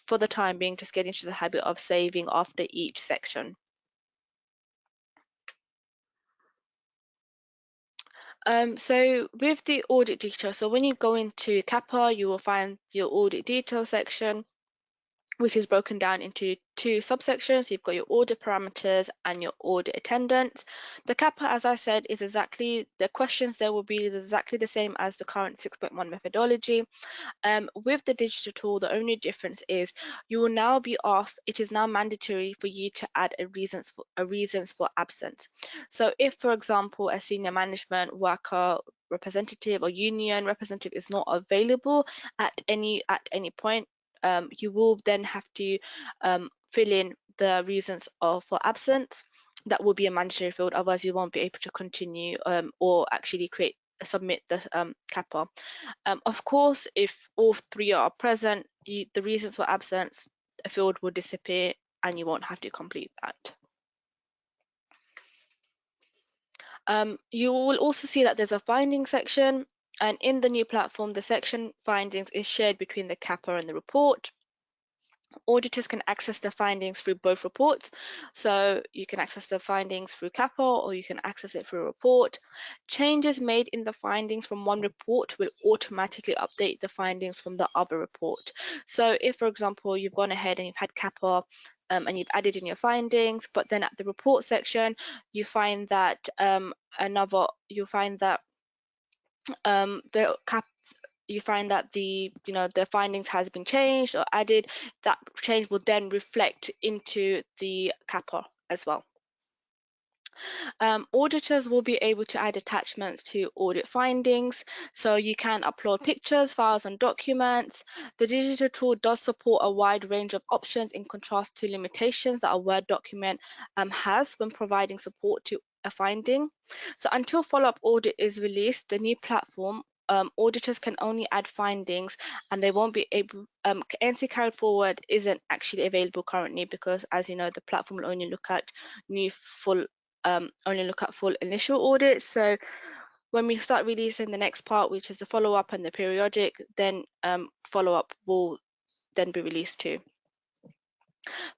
for the time being, just get into the habit of saving after each section. So with the audit detail, so when you go into CAPA, you will find your audit detail section, which is broken down into two subsections. You've got your audit parameters and your audit attendance. The CAPA, as I said, is exactly, the questions there will be exactly the same as the current 6.1 methodology. With the digital tool, the only difference is you will now be asked, it is now mandatory for you to add a reasons for absence. So if, for example, a senior management worker representative or union representative is not available at any point, you will then have to fill in the reasons for absence. That will be a mandatory field, otherwise you won't be able to continue or actually submit the CAPA. Of course, if all three are present, the reasons for absence, a field will disappear and you won't have to complete that. You will also see that there's a findings section, and in the new platform, the section findings is shared between the CAPA and the report. Auditors can access the findings through both reports. So you can access the findings through CAPA or you can access it through a report. Changes made in the findings from one report will automatically update the findings from the other report. So if, for example, you've gone ahead and you've had CAPA and you've added in your findings, but then at the report section, you find that the findings has been changed or added, that change will then reflect into the CAPA as well. Auditors will be able to add attachments to audit findings, so you can upload pictures, files, and documents. The digital tool does support a wide range of options in contrast to limitations that a Word document has when providing support to a finding. So until follow-up audit is released, the new platform, auditors can only add findings and they won't be able, NC carried forward isn't actually available currently because, as you know, the platform will only look at new full initial audits. So when we start releasing the next part, which is the follow-up and the periodic, then follow-up will then be released too.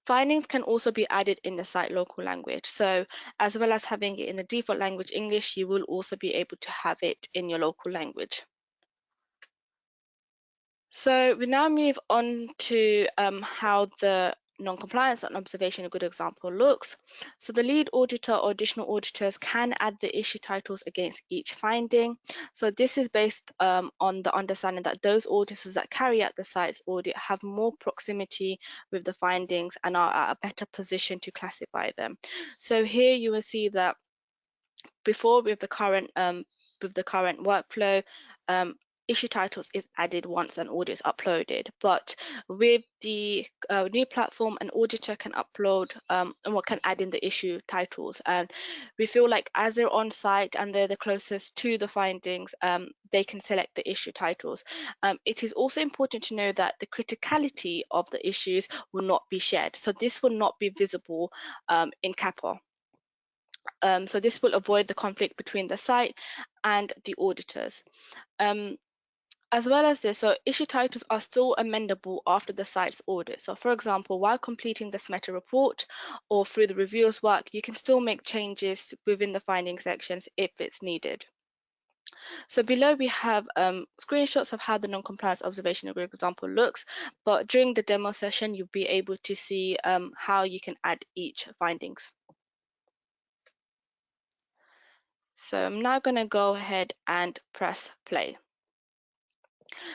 Findings can also be added in the site local language. So as well as having it in the default language English, you will also be able to have it in your local language. So we now move on to how the non-compliance and observation, a good example, looks. So the lead auditor or additional auditors can add the issue titles against each finding. So this is based on the understanding that those auditors that carry out the site's audit have more proximity with the findings and are at a better position to classify them. So here you will see that before with the current workflow, issue titles is added once an audit is uploaded, but with the new platform, an auditor can upload and can add in the issue titles, and we feel like as they're on site and they're the closest to the findings, they can select the issue titles. It is also important to know that the criticality of the issues will not be shared, so this will not be visible in CAPA. So this will avoid the conflict between the site and the auditors. As well as this, so issue titles are still amendable after the site's audit. So for example, while completing the SMETA report or through the reviewers work, you can still make changes within the finding sections if it's needed. So below we have screenshots of how the non-compliance observation example looks, but during the demo session, you'll be able to see how you can add each findings. So I'm now going to go ahead and press play.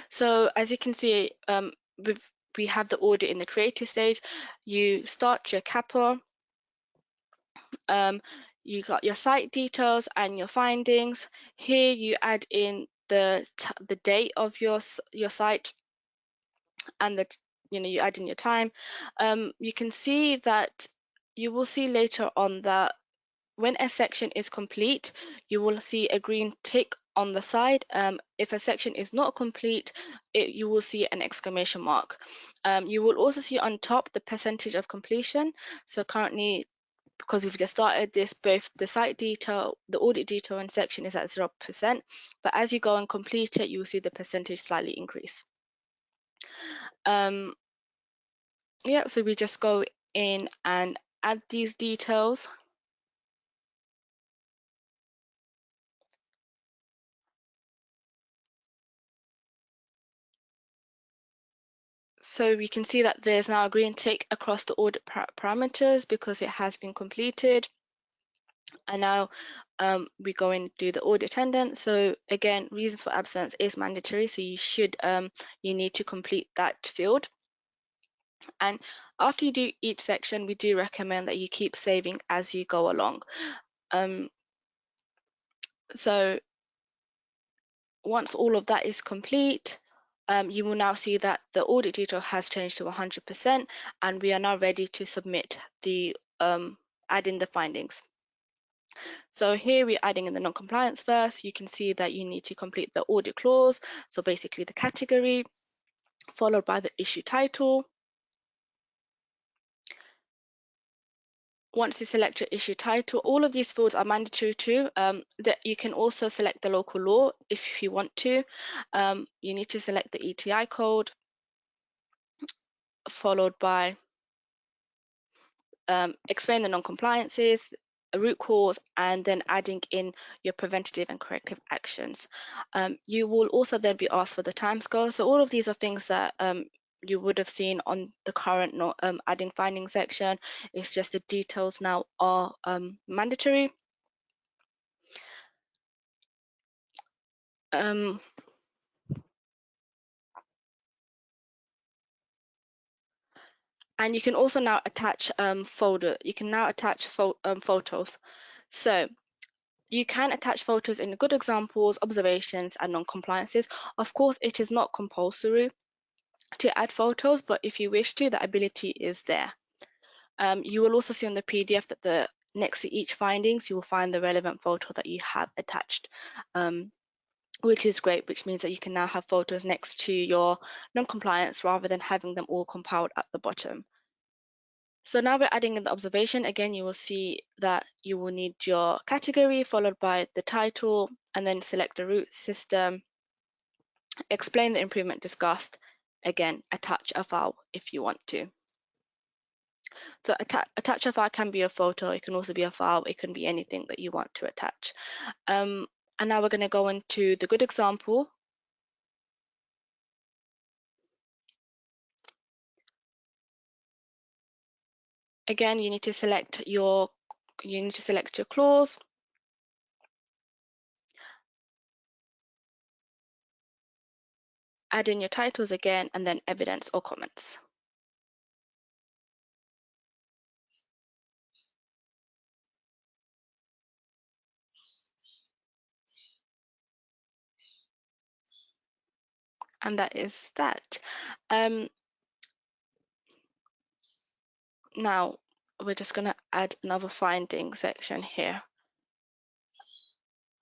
So as you can see, we have the audit in the creative stage. You start your CAPA, you got your site details and your findings. Here you add in the date of your site and you add in your time. You can see that you will see later on that when a section is complete, you will see a green tick on the side. If a section is not complete, you will see an exclamation mark. You will also see on top the percentage of completion. So currently, because we've just started this, both the site detail, the audit detail and section is at 0%, but as you go and complete it, you will see the percentage slightly increase. Yeah, so we just go in and add these details. So we can see that there's now a green tick across the audit parameters because it has been completed. And now we go and do the audit attendance. So again, reasons for absence is mandatory, so you need to complete that field. And after you do each section, we do recommend that you keep saving as you go along. So once all of that is complete, you will now see that the audit detail has changed to 100%, and we are now ready to submit the add in the findings. So here we're adding in the non-compliance first. You can see that you need to complete the audit clause, so basically the category, followed by the issue title. Once you select your issue title, all of these fields are mandatory too. That you can also select the local law if you want to. You need to select the ETI code, followed by explain the non-compliances, a root cause, and then adding in your preventative and corrective actions. You will also then be asked for the timescale. So all of these are things that you would have seen on the current adding findings section. It's just the details now are mandatory. And you can also now attach folder. You can now attach photos. So you can attach photos in good examples, observations, and non-compliances. Of course, it is not compulsory to add photos, but if you wish to, the ability is there. You will also see on the PDF that next to each findings, you will find the relevant photo that you have attached, which is great, which means that you can now have photos next to your non-compliance rather than having them all compiled at the bottom. So now we're adding in the observation. Again, you will see that you will need your category followed by the title, and then select the root system, explain the improvement discussed, again, attach a file if you want to. So attach a file can be a photo, it can also be a file, it can be anything that you want to attach. And now we're going to go into the good example. Again, you need to select your clause. Add in your titles again, and then evidence or comments. And that is that. Now we're just going to add another finding section here.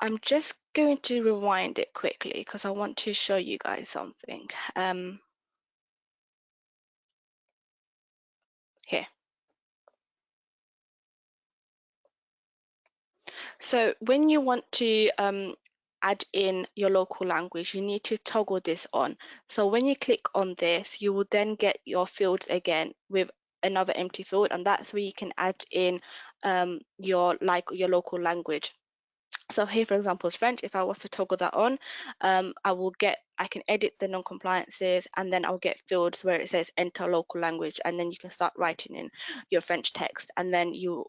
I'm just going to rewind it quickly because I want to show you guys something. Here. So when you want to add in your local language, you need to toggle this on. So when you click on this, you will then get your fields again with another empty field, and that's where you can add in your local language. So here, for example, is French. If I was to toggle that on, I can edit the non-compliances, and then I'll get fields where it says enter local language, and then you can start writing in your French text, and then you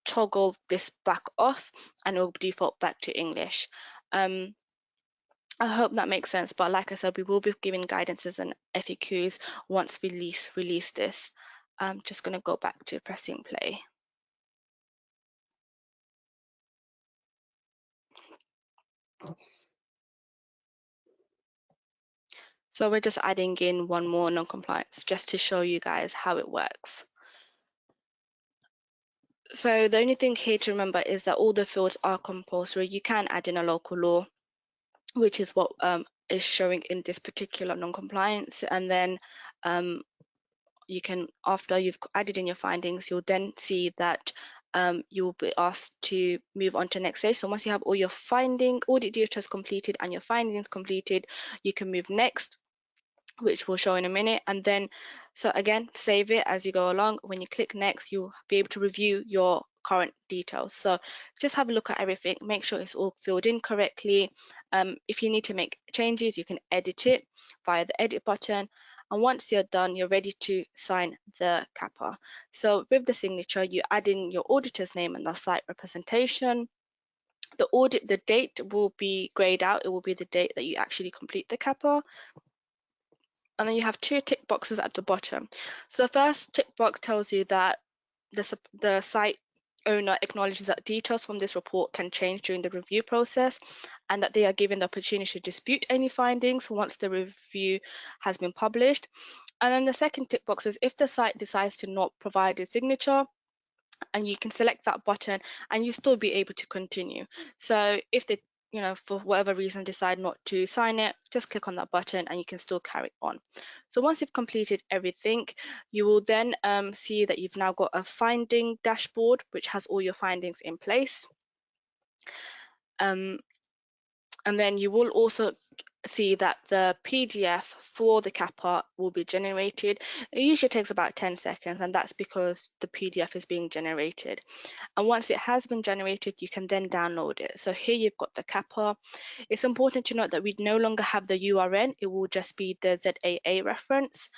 toggle this back off and it will default back to English. I hope that makes sense, but like I said, we will be giving guidances and FAQs once we release this. I'm just going to go back to pressing play. So we're just adding in one more non-compliance just to show you guys how it works. So the only thing here to remember is that all the fields are compulsory. You can add in a local law, which is what is showing in this particular non-compliance, and then you can, after you've added in your findings, you'll then see that you will be asked to move on to the next stage. So once you have all your audit details completed and your findings completed, you can move next, which we'll show in a minute. And then, so again, save it as you go along. When you click next, you'll be able to review your current details. So just have a look at everything, make sure it's all filled in correctly. If you need to make changes, you can edit it via the edit button. And once you're done, you're ready to sign the CAPA. So with the signature, you add in your auditor's name and the site representation. The date will be grayed out. It will be the date that you actually complete the CAPA. And then you have two tick boxes at the bottom. So the first tick box tells you that the site owner acknowledges that details from this report can change during the review process, and that they are given the opportunity to dispute any findings once the review has been published. And then the second tick box is if the site decides to not provide a signature, and you can select that button and you still be able to continue. So if they, for whatever reason decide not to sign it, just click on that button and you can still carry on. So once you've completed everything, you will then see that you've now got a finding dashboard which has all your findings in place. And then you will also see that the PDF for the CAPA will be generated. It usually takes about 10 seconds, and that's because the PDF is being generated. And once it has been generated, you can then download it. So here you've got the CAPA. It's important to note that we no longer have the URN, it will just be the ZAA reference.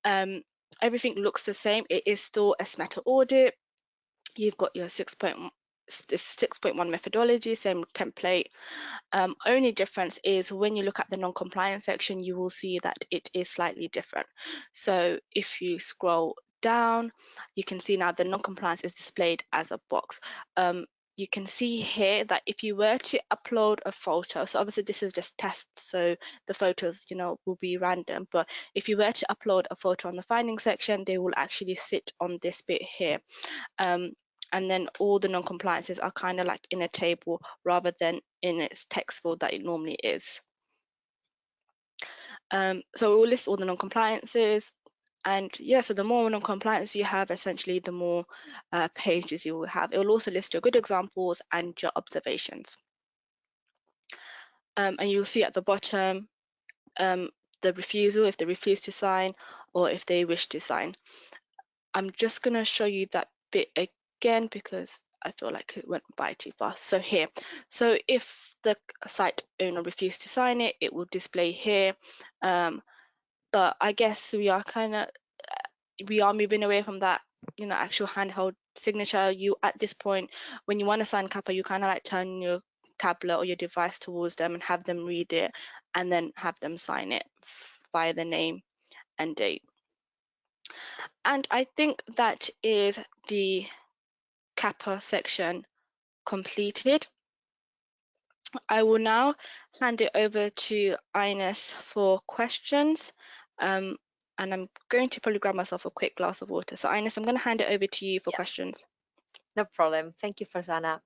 Everything looks the same. It is still a SMETA audit. You've got your 6.1 methodology, same template. Only difference is when you look at the non-compliance section, you will see that it is slightly different. So if you scroll down, you can see now the non-compliance is displayed as a box. you can see here that if you were to upload a photo, so obviously this is just test, so the photos, you know, will be random, but if you were to upload a photo on the finding section, they will actually sit on this bit here. And then all the non-compliances are kind of like in a table rather than in its text field that it normally is. So it will list all the non-compliances, and yeah, so the more non-compliance you have, essentially the more pages you will have. It will also list your good examples and your observations. And you'll see at the bottom the refusal, if they refuse to sign or if they wish to sign. I'm just going to show you that bit again because I feel like it went by too fast. So here, so if the site owner refused to sign it, it will display here. But I guess we are moving away from that, you know, actual handheld signature. You at this point, when you want to sign CAPA, you kind of like turn your tablet or your device towards them and have them read it, and then have them sign it via the name and date. And I think that is the CAPA section completed. I will now hand it over to Ines for questions. And I'm going to probably grab myself a quick glass of water. So Ines, I'm going to hand it over to you for questions. No problem. Thank you, Farzana.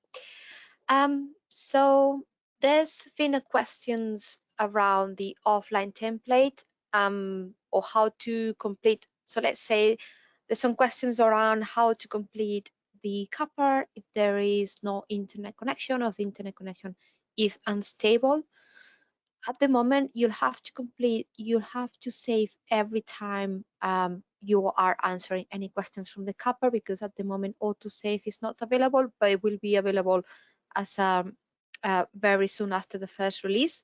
So there's been a questions around the offline template or how to complete. So let's say there's some questions around how to complete the CAPA if there is no internet connection or the internet connection is unstable. At the moment, you'll have to save every time you are answering any questions from the CAPA, because at the moment autosave is not available, but it will be available as very soon after the first release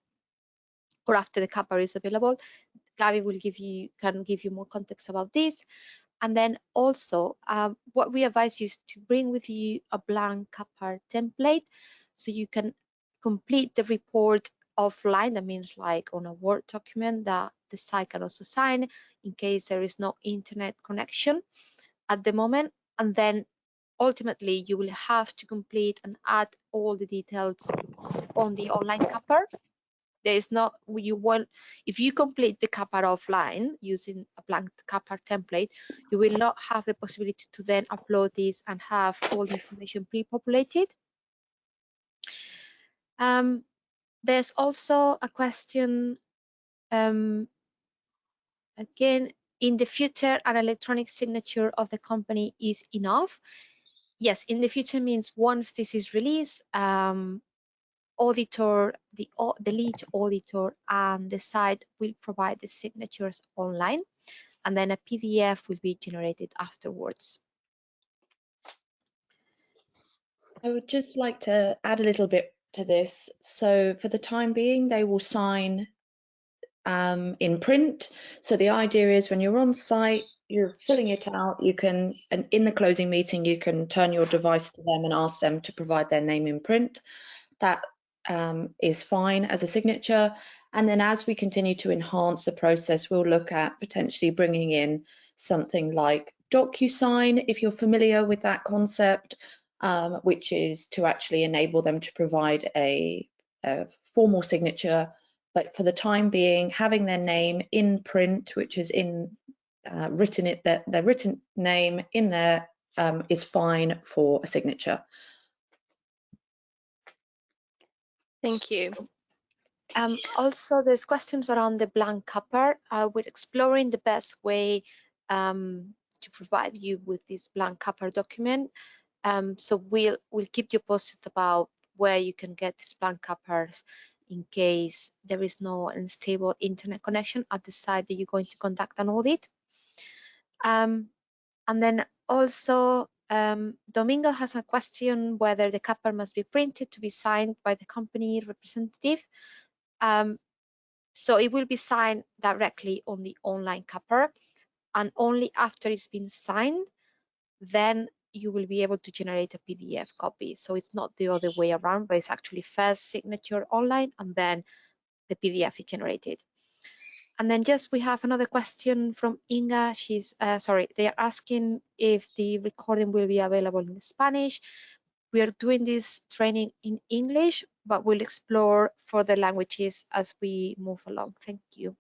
or after the CAPA is available. Gabby will can give you more context about this. And then also what we advise you is to bring with you a blank CAPA template so you can complete the report offline. That means like on a Word document that the site can also sign in case there is no internet connection at the moment. And then ultimately you will have to complete and add all the details on the online CAPA. There is not, if you complete the CAPA offline using a blank CAPA template, you will not have the possibility to then upload this and have all the information pre-populated. There's also a question, again, in the future, an electronic signature of the company is enough. Yes, in the future means once this is released, auditor, the lead auditor and the site will provide the signatures online, and then a PDF will be generated afterwards. I would just like to add a little bit to this. So for the time being, they will sign in print. So the idea is when you're on site, you're filling it out, you can, and in the closing meeting, you can turn your device to them and ask them to provide their name in print. That is fine as a signature. And then as we continue to enhance the process, we'll look at potentially bringing in something like DocuSign, if you're familiar with that concept, which is to actually enable them to provide a formal signature. But for the time being, having their name in print, which is in their written name in there, is fine for a signature. Thank you. Also, there's questions around the blank CAPA. We're exploring the best way to provide you with this blank CAPA document. So we'll keep you posted about where you can get these blank CAPAs in case there is no unstable internet connection at the site that you're going to conduct an audit. And then also, Domingo has a question whether the CAPA must be printed to be signed by the company representative. So it will be signed directly on the online CAPA, and only after it's been signed, then you will be able to generate a PDF copy. So it's not the other way around, but it's actually first signature online and then the PDF is generated. And then just we have another question from Inga. She's sorry, they are asking if the recording will be available in Spanish. We are doing this training in English, but we'll explore further languages as we move along. Thank you.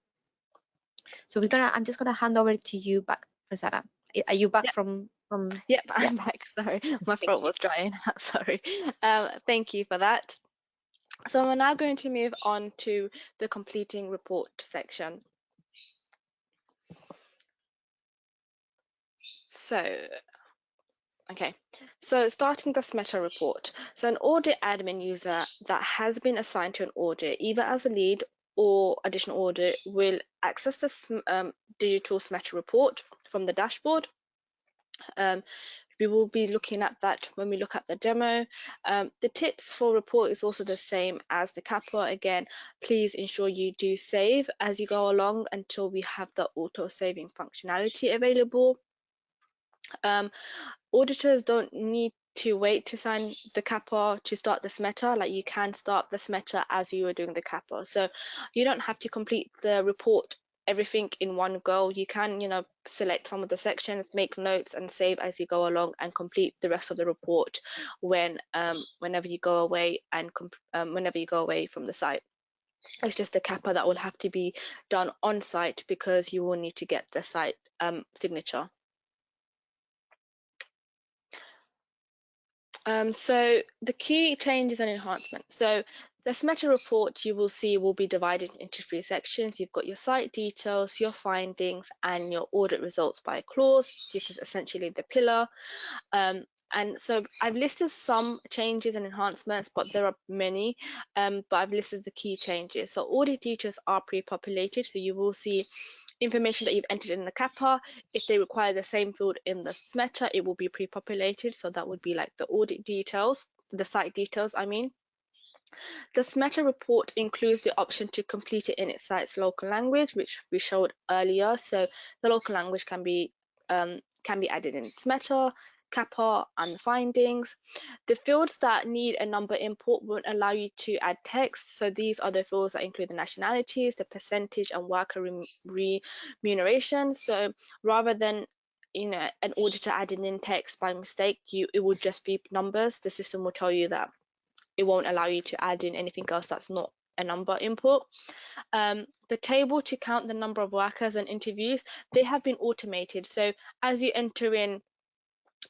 So I'm just gonna hand over to you back, Prasanna. Are you back Yep. from? Yep, I'm back. Sorry, my throat was drying. Sorry. Thank you for that. So we're now going to move on to the completing report section. So starting the SMETA report. So an audit admin user that has been assigned to an audit, either as a lead or additional audit, will access the digital SMETA report from the dashboard. We will be looking at that when we look at the demo. The tips for report is also the same as the CAPA. Again, please ensure you do save as you go along until we have the auto saving functionality available. Auditors don't need to wait to sign the CAPA to start the SMETA. Like, you can start the SMETA as you are doing the CAPA. So you don't have to complete the report everything in one go. You can, select some of the sections, make notes and save as you go along, and complete the rest of the report whenever you go away from the site. It's just the CAPA that will have to be done on site because you will need to get the site signature. So the key changes and enhancements. So the SMETA report you will see will be divided into 3 sections. You've got your site details, your findings, and your audit results by clause. This is essentially the pillar. And so I've listed some changes and enhancements, but there are many, but I've listed the key changes. So audit details are pre-populated, so you will see information that you've entered in the CAPA. If they require the same field in the SMETA, it will be pre-populated, so that would be like the audit details, the site details, I mean. The SMETA report includes the option to complete it in its site's local language, which we showed earlier. So the local language can be added in SMETA, CAPA, and findings. The fields that need a number import won't allow you to add text. So these are the fields that include the nationalities, the percentage, and worker remuneration. So rather than an auditor adding in text by mistake, it would just be numbers. The system will tell you that it won't allow you to add in anything else that's not a number input. The table to count the number of workers and interviews, they have been automated. So as you enter in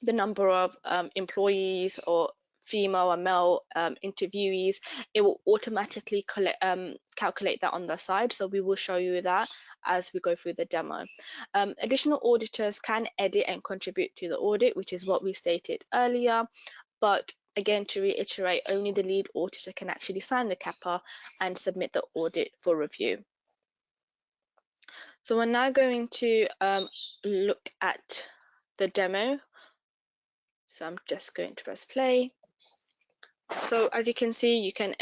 the number of employees or female and male interviewees, it will automatically calculate that on the side. So we will show you that as we go through the demo. Additional auditors can edit and contribute to the audit, which is what we stated earlier. But again, to reiterate, only the lead auditor can actually sign the CAPA and submit the audit for review. So we're now going to look at the demo. So I'm just going to press play. So as you can see, you can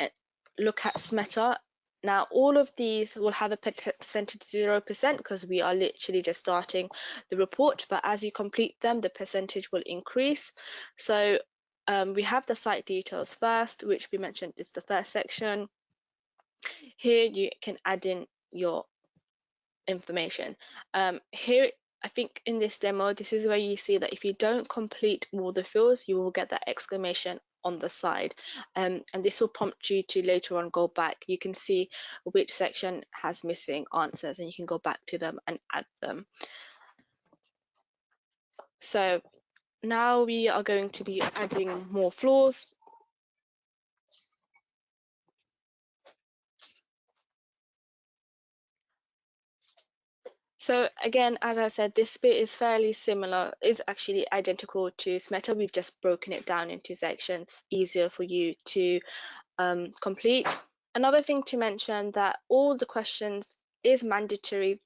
look at SMETA. Now, all of these will have a percentage 0% because we are literally just starting the report, but as you complete them, the percentage will increase. So we have the site details first, which we mentioned is the first section. Here you can add in your information. Here, I think in this demo, this is where you see that if you don't complete all the fields, you will get that exclamation on the side, and this will prompt you to later on go back. You can see which section has missing answers and you can go back to them and add them. So now we are going to be adding more floors. So again, as I said, this bit is fairly similar. It's actually identical to SMETA. We've just broken it down into sections, easier for you to complete. Another thing to mention that all the questions is mandatory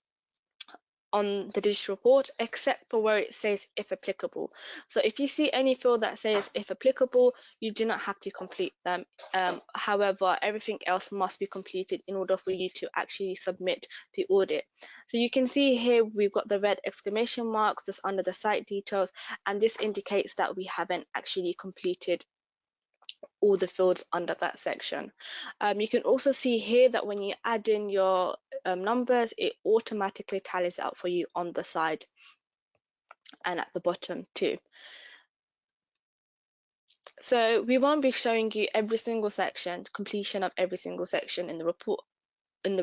on the digital report, except for where it says if applicable. So if you see any field that says if applicable, you do not have to complete them. However, everything else must be completed in order for you to actually submit the audit. So you can see here we've got the red exclamation marks just under the site details, and this indicates that we haven't actually completed all the fields under that section. You can also see here that when you add in your numbers, it automatically tallies out for you on the side and at the bottom too. So we won't be showing you every single section, completion of every single section in the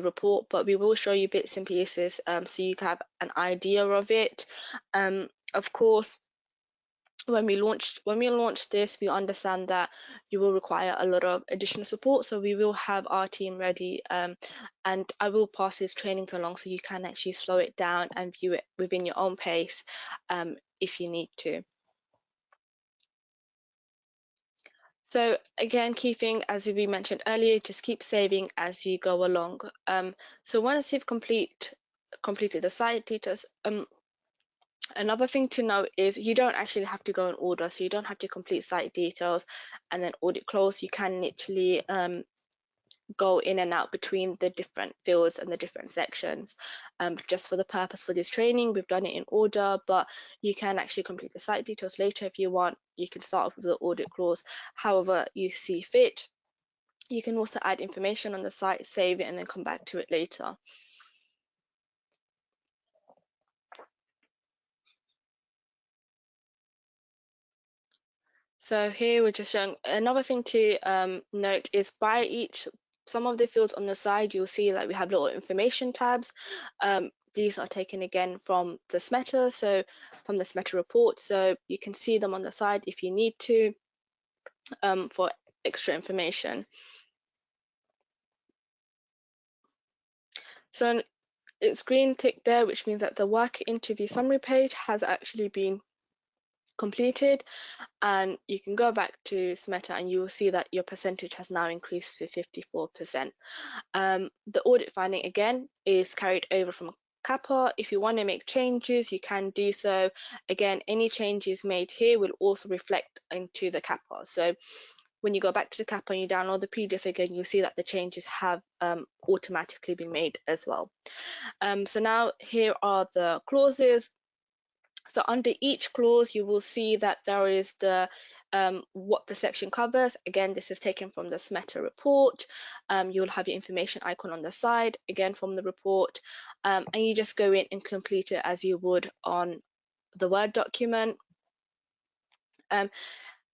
report, but we will show you bits and pieces so you can have an idea of it. Of course, when we launch this, we understand that you will require a lot of additional support, so we will have our team ready, and I will pass this training along so you can actually slow it down and view it within your own pace if you need to. So again, key thing, as we mentioned earlier, just keep saving as you go along. So once you've completed the site details, another thing to note is you don't actually have to go in order, so you don't have to complete site details and then audit close. You can literally go in and out between the different fields and the different sections. Just for the purpose for this training, we've done it in order, but you can actually complete the site details later if you want. You can start off with the audit clause however you see fit. You can also add information on the site, save it, and then come back to it later. So here we're just showing another thing to note is by some of the fields on the side, you'll see like we have little information tabs. These are taken again from the SMETA, so from the SMETA report. So you can see them on the side if you need to for extra information. So it's green tick there, which means that the work interview summary page has actually been completed, and you can go back to SMETA and you will see that your percentage has now increased to 54%. The audit finding again is carried over from CAPA. If you want to make changes, you can do so. Again, any changes made here will also reflect into the CAPA. So when you go back to the CAPA and you download the PDF again, you'll see that the changes have automatically been made as well. So now here are the clauses. So under each clause, you will see that there is the what the section covers. Again, this is taken from the SMETA report. You'll have your information icon on the side, again from the report, and you just go in and complete it as you would on the Word document.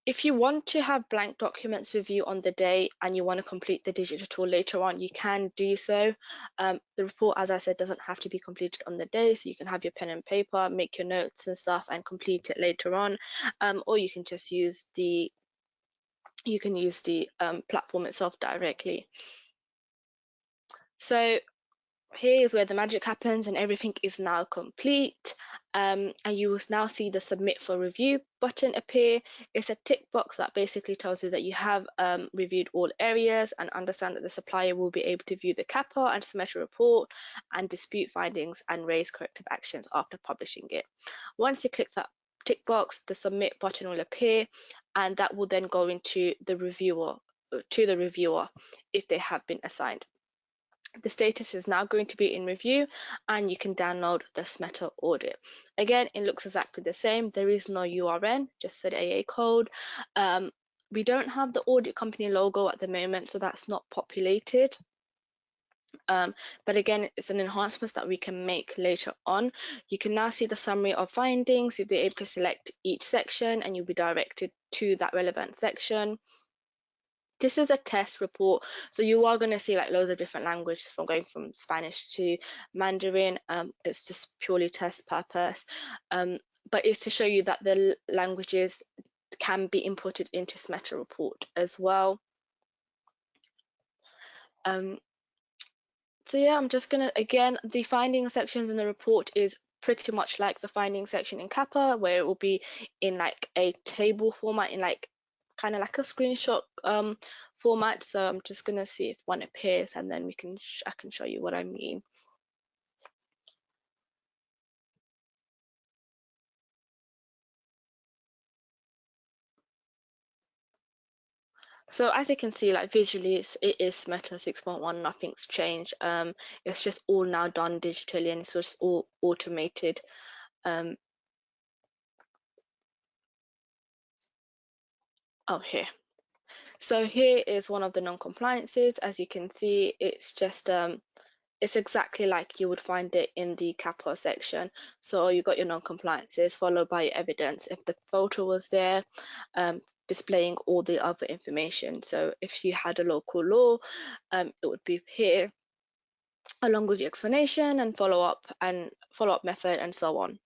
If you want to have blank documents with you on the day and you want to complete the digital tool later on, you can do so. The report, as I said, doesn't have to be completed on the day, so you can have your pen and paper, make your notes and stuff and complete it later on, or you can just use the platform itself directly. So here is where the magic happens and everything is now complete, and you will now see the submit for review button appear. It's a tick box that basically tells you that you have reviewed all areas and understand that the supplier will be able to view the CAPA and submit a report and dispute findings and raise corrective actions after publishing it. Once you click that tick box, the submit button will appear, and that will then go into the reviewer if they have been assigned. The status is now going to be in review and you can download the SMETA audit. Again, it looks exactly the same. There is no URN, just an AA code. We don't have the audit company logo at the moment, so that's not populated. But again, it's an enhancement that we can make later on. You can now see the summary of findings. You'll be able to select each section and you'll be directed to that relevant section. This is a test report, so you are going to see like loads of different languages from going from Spanish to Mandarin. It's just purely test purpose, but it's to show you that the languages can be inputted into SMETA report as well. So yeah, I'm just gonna, again, the finding sections in the report is pretty much like the finding section in CAPA, where it will be in like a table format, in like kind of like a screenshot format. So I'm just gonna see if one appears and then I can show you what I mean. So as you can see, like visually, it is SMETA 6.1, nothing's changed. It's just all now done digitally and it's just all automated. Oh, here. So here is one of the non-compliances. As you can see, it's just it's exactly like you would find it in the CAPA section. So you got your non-compliances followed by your evidence. If the photo was there, displaying all the other information. So if you had a local law, it would be here along with the explanation and follow-up method and so on.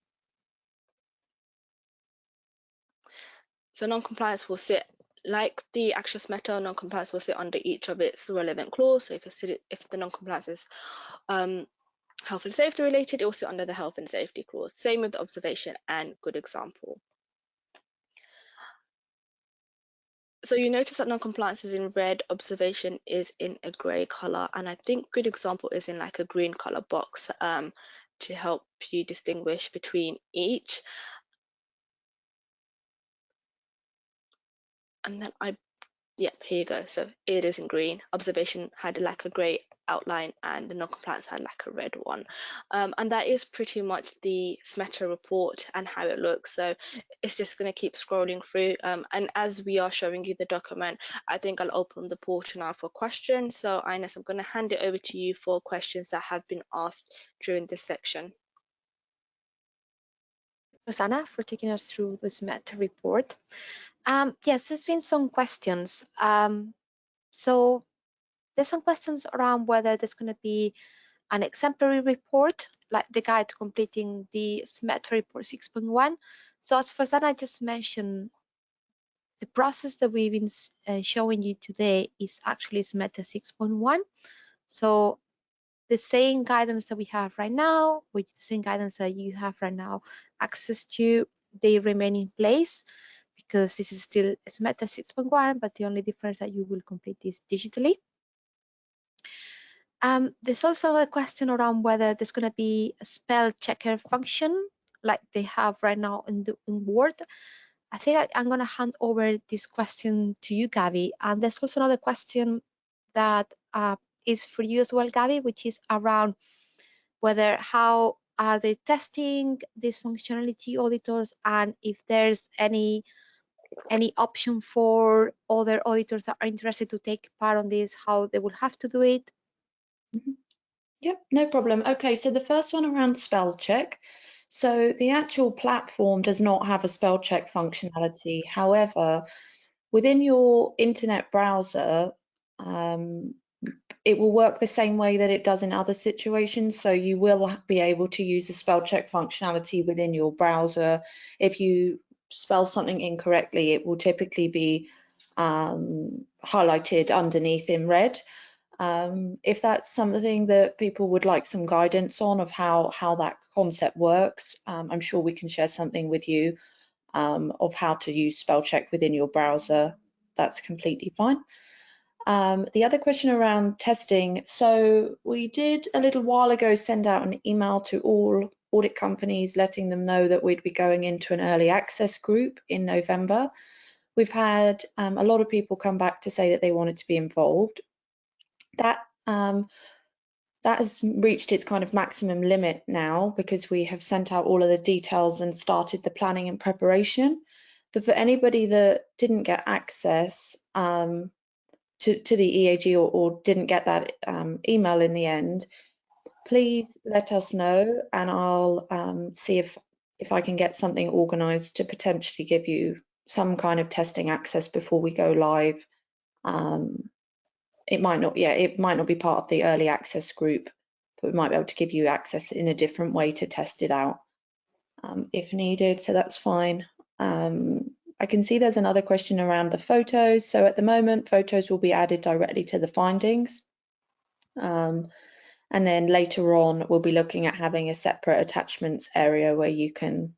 So non-compliance will sit, like the access matter, non-compliance will sit under each of its relevant clause. So if the non-compliance is health and safety related, it will sit under the health and safety clause. Same with the observation and good example. So you notice that non-compliance is in red, observation is in a grey colour, and I think good example is in like a green colour box to help you distinguish between each. And then yep, here you go. So it is in green. Observation had like a grey outline and the non-compliance had like a red one. And that is pretty much the SMETA report and how it looks. So it's just going to keep scrolling through. And as we are showing you the document, I think I'll open the portal now for questions. So Ines, I'm going to hand it over to you for questions that have been asked during this section. Rosanna, for taking us through this SMETA report. Yes, there's been some questions. So there's some questions around whether there's going to be an exemplary report, like the guide to completing the SMETA report 6.1. So as Rosanna just mentioned, the process that we've been showing you today is actually SMETA 6.1. So the same guidance that we have right now, with the same guidance that you have right now access to, they remain in place, because this is still SMETA 6.1, but the only difference that you will complete this digitally. There's also a question around whether there's going to be a spell checker function like they have right now in Word. I think I'm going to hand over this question to you, Gabby. And there's also another question that is for you as well, Gabby, which is around whether how are they testing this functionality, auditors, and if there's any option for other auditors that are interested to take part on this, how they will have to do it. Yep, no problem. Okay, so the first one around spell check. So the actual platform does not have a spell check functionality. However, within your internet browser, it will work the same way that it does in other situations. So you will be able to use the spell check functionality within your browser. If you spell something incorrectly, it will typically be highlighted underneath in red. If that's something that people would like some guidance on of how that concept works, I'm sure we can share something with you of how to use spell check within your browser. That's completely fine. The other question around testing, so we did a little while ago send out an email to all audit companies letting them know that we'd be going into an early access group in November. We've had a lot of people come back to say that they wanted to be involved. That has reached its kind of maximum limit now, because we have sent out all of the details and started the planning and preparation. But for anybody that didn't get access to the EAG or didn't get that email in the end, please let us know, and I'll see if I can get something organised to potentially give you some kind of testing access before we go live. It might not be part of the early access group, but we might be able to give you access in a different way to test it out if needed, so that's fine. I can see there's another question around the photos. So at the moment, photos will be added directly to the findings. And then later on, we'll be looking at having a separate attachments area where you can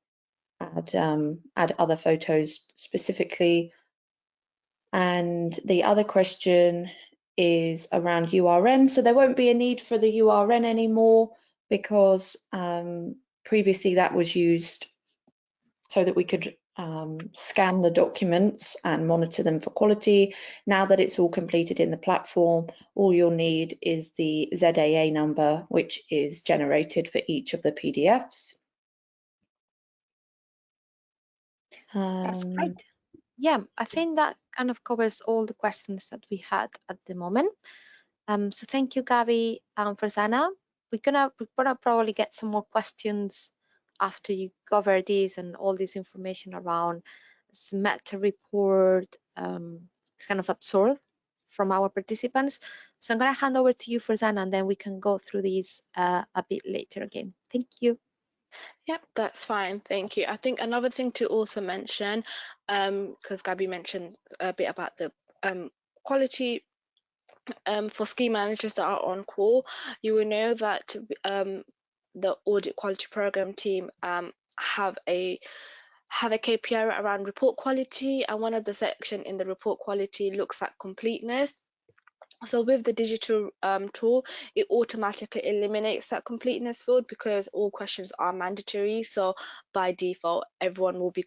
add other photos specifically. And the other question is around URN. So there won't be a need for the URN anymore, because previously that was used so that we could scan the documents and monitor them for quality. Now that it's all completed in the platform, all you'll need is the ZAA number, which is generated for each of the PDFs. That's great. Yeah, I think that kind of covers all the questions that we had at the moment. So thank you, Gabby and Rosanna. We're gonna probably get some more questions after you cover this and all this information around SMETA report is kind of absorbed from our participants. So I'm going to hand over to you, Farzana, and then we can go through these a bit later again. Thank you. Yep, that's fine. Thank you. I think another thing to also mention, because Gabby mentioned a bit about the quality for scheme managers that are on call, you will know that the audit quality program team have a KPI around report quality, and one of the section in the report quality looks at completeness. So with the digital tool, it automatically eliminates that completeness field because all questions are mandatory. So by default, everyone will be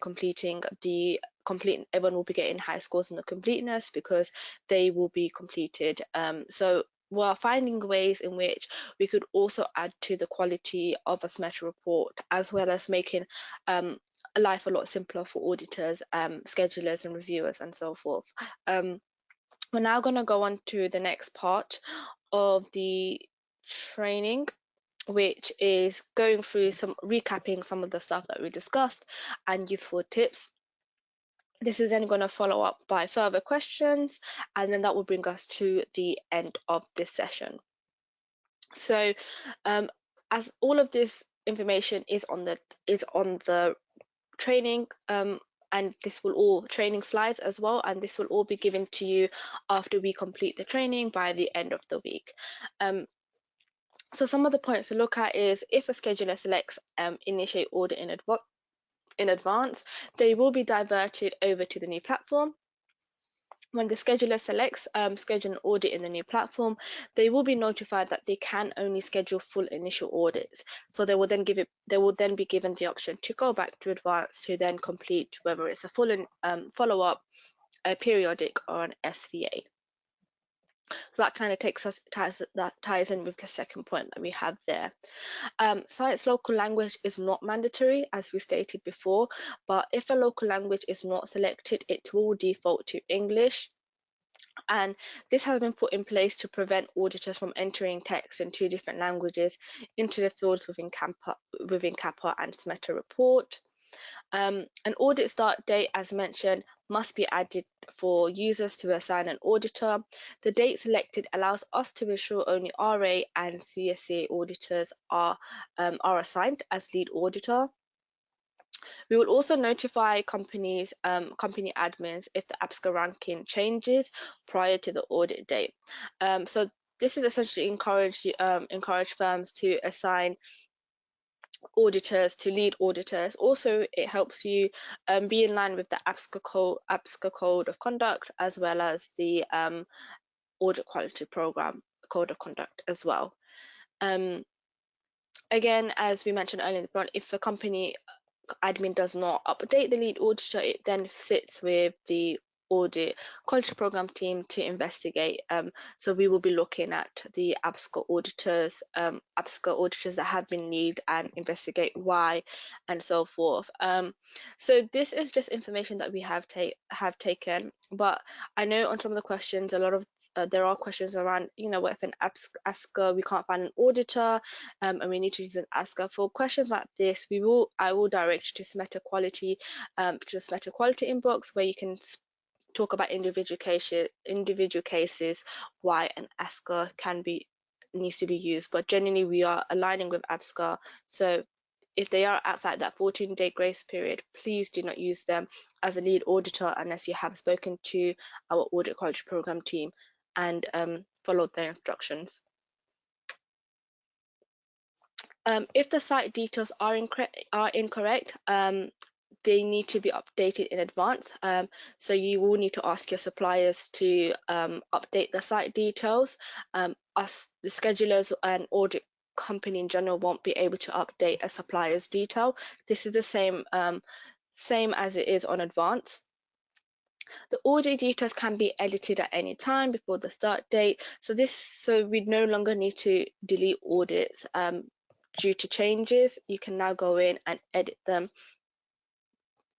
everyone will be getting high scores in the completeness because they will be completed. So we're finding ways in which we could also add to the quality of a SMETA report, as well as making life a lot simpler for auditors, schedulers and reviewers and so forth. We're now going to go on to the next part of the training, which is going through recapping some of the stuff that we discussed and useful tips. This is then going to follow up by further questions, and then that will bring us to the end of this session. So as all of this information is on the training, and this will all training slides as well, and this will all be given to you after we complete the training by the end of the week. So some of the points to look at is if a scheduler selects initiate audit in advance, they will be diverted over to the new platform. When the scheduler selects schedule an audit in the new platform, they will be notified that they can only schedule full initial audits. So they will then be given the option to go back to advanced to then complete whether it's a full follow-up, a periodic, or an SVA. So that kind of ties in with the second point that we have there. Site's local language is not mandatory, as we stated before, but if a local language is not selected, it will default to English. And this has been put in place to prevent auditors from entering text in two different languages into the fields within CAPA and SMETA report. An audit start date, as mentioned, must be added for users to assign an auditor. The date selected allows us to ensure only RA and CSA auditors are assigned as lead auditor. We will also notify company admins if the APSCA ranking changes prior to the audit date. So this is essentially encourage firms to assign auditors to lead auditors. Also, it helps you be in line with the APSCA code of conduct, as well as the audit quality program code of conduct as well. Again, as we mentioned earlier in the front, if a company admin does not update the lead auditor, it then sits with the audit quality program team to investigate. So we will be looking at the APSCA auditors that have been lead and investigate why and so forth. So this is just information that we have taken, but I know on some of the questions, a lot of there are questions around, what if an APSCA we can't find an auditor, and we need to use an ASCA. For questions like this, I will direct you to SMETA quality, to the SMETA quality inbox, where you can talk about individual cases why an ASCA needs to be used. But generally, we are aligning with APSCA. So if they are outside that 14-day grace period, please do not use them as a lead auditor unless you have spoken to our audit quality program team and followed their instructions. If the site details are incorrect, they need to be updated in advance. So you will need to ask your suppliers to update the site details. Us, the schedulers and audit company in general, won't be able to update a supplier's detail. This is the same as it is on advance. The audit details can be edited at any time before the start date. So we no longer need to delete audits due to changes. You can now go in and edit them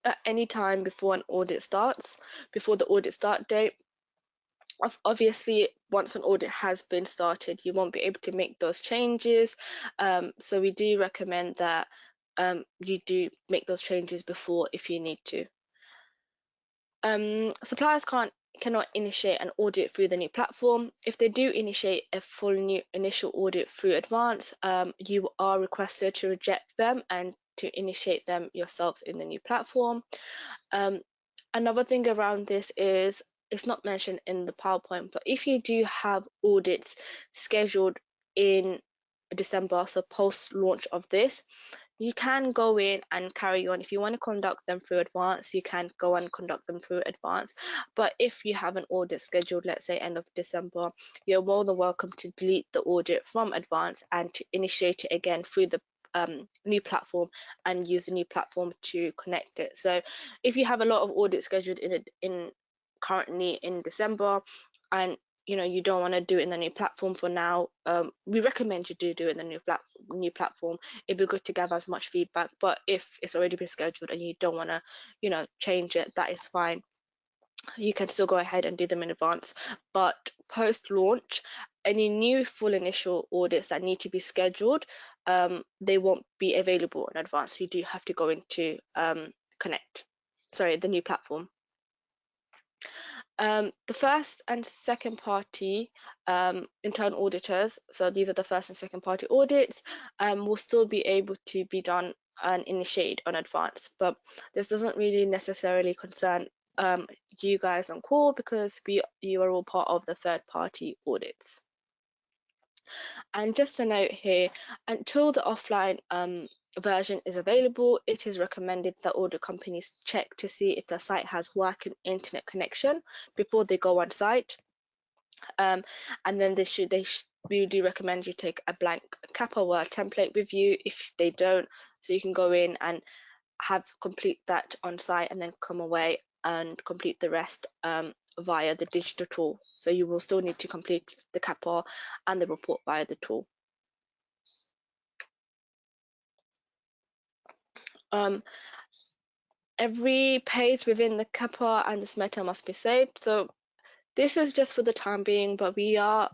at any time before the audit start date. Obviously, once an audit has been started, you won't be able to make those changes. So we do recommend that you do make those changes before if you need to. Suppliers cannot initiate an audit through the new platform. If they do initiate a full new initial audit through Advance, you are requested to reject them and to initiate them yourselves in the new platform. Another thing around this is, it's not mentioned in the PowerPoint, but if you do have audits scheduled in December, so post launch of this, you can go in and carry on. If you want to conduct them through Advance, you can go and conduct them through Advance. But if you have an audit scheduled, let's say end of December, you're more than welcome to delete the audit from Advance and to initiate it again through the new platform and use the new platform to connect it. So if you have a lot of audits scheduled in currently in December, and you don't want to do it in the new platform for now, we recommend you do it in the new platform. It'd be good to gather as much feedback. But if it's already been scheduled and you don't want to change it, that is fine. You can still go ahead and do them in advance. But post launch, any new full initial audits that need to be scheduled, they won't be available in advance. You do have to go into the new platform. The first and second party internal auditors, so these are the first and second party audits, will still be able to be done and initiated on Advance. But this doesn't really necessarily concern you guys on call, because you are all part of the third party audits. And just a note here, until the offline version is available, it is recommended that audit companies check to see if the site has working internet connection before they go on site. And then we do recommend you take a blank CAPA Word template with you if they don't, so you can go in and complete that on site and then come away and complete the rest via the digital tool. So you will still need to complete the CAPA and the report via the tool. Every page within the CAPA and the SMETA must be saved. So this is just for the time being, but we are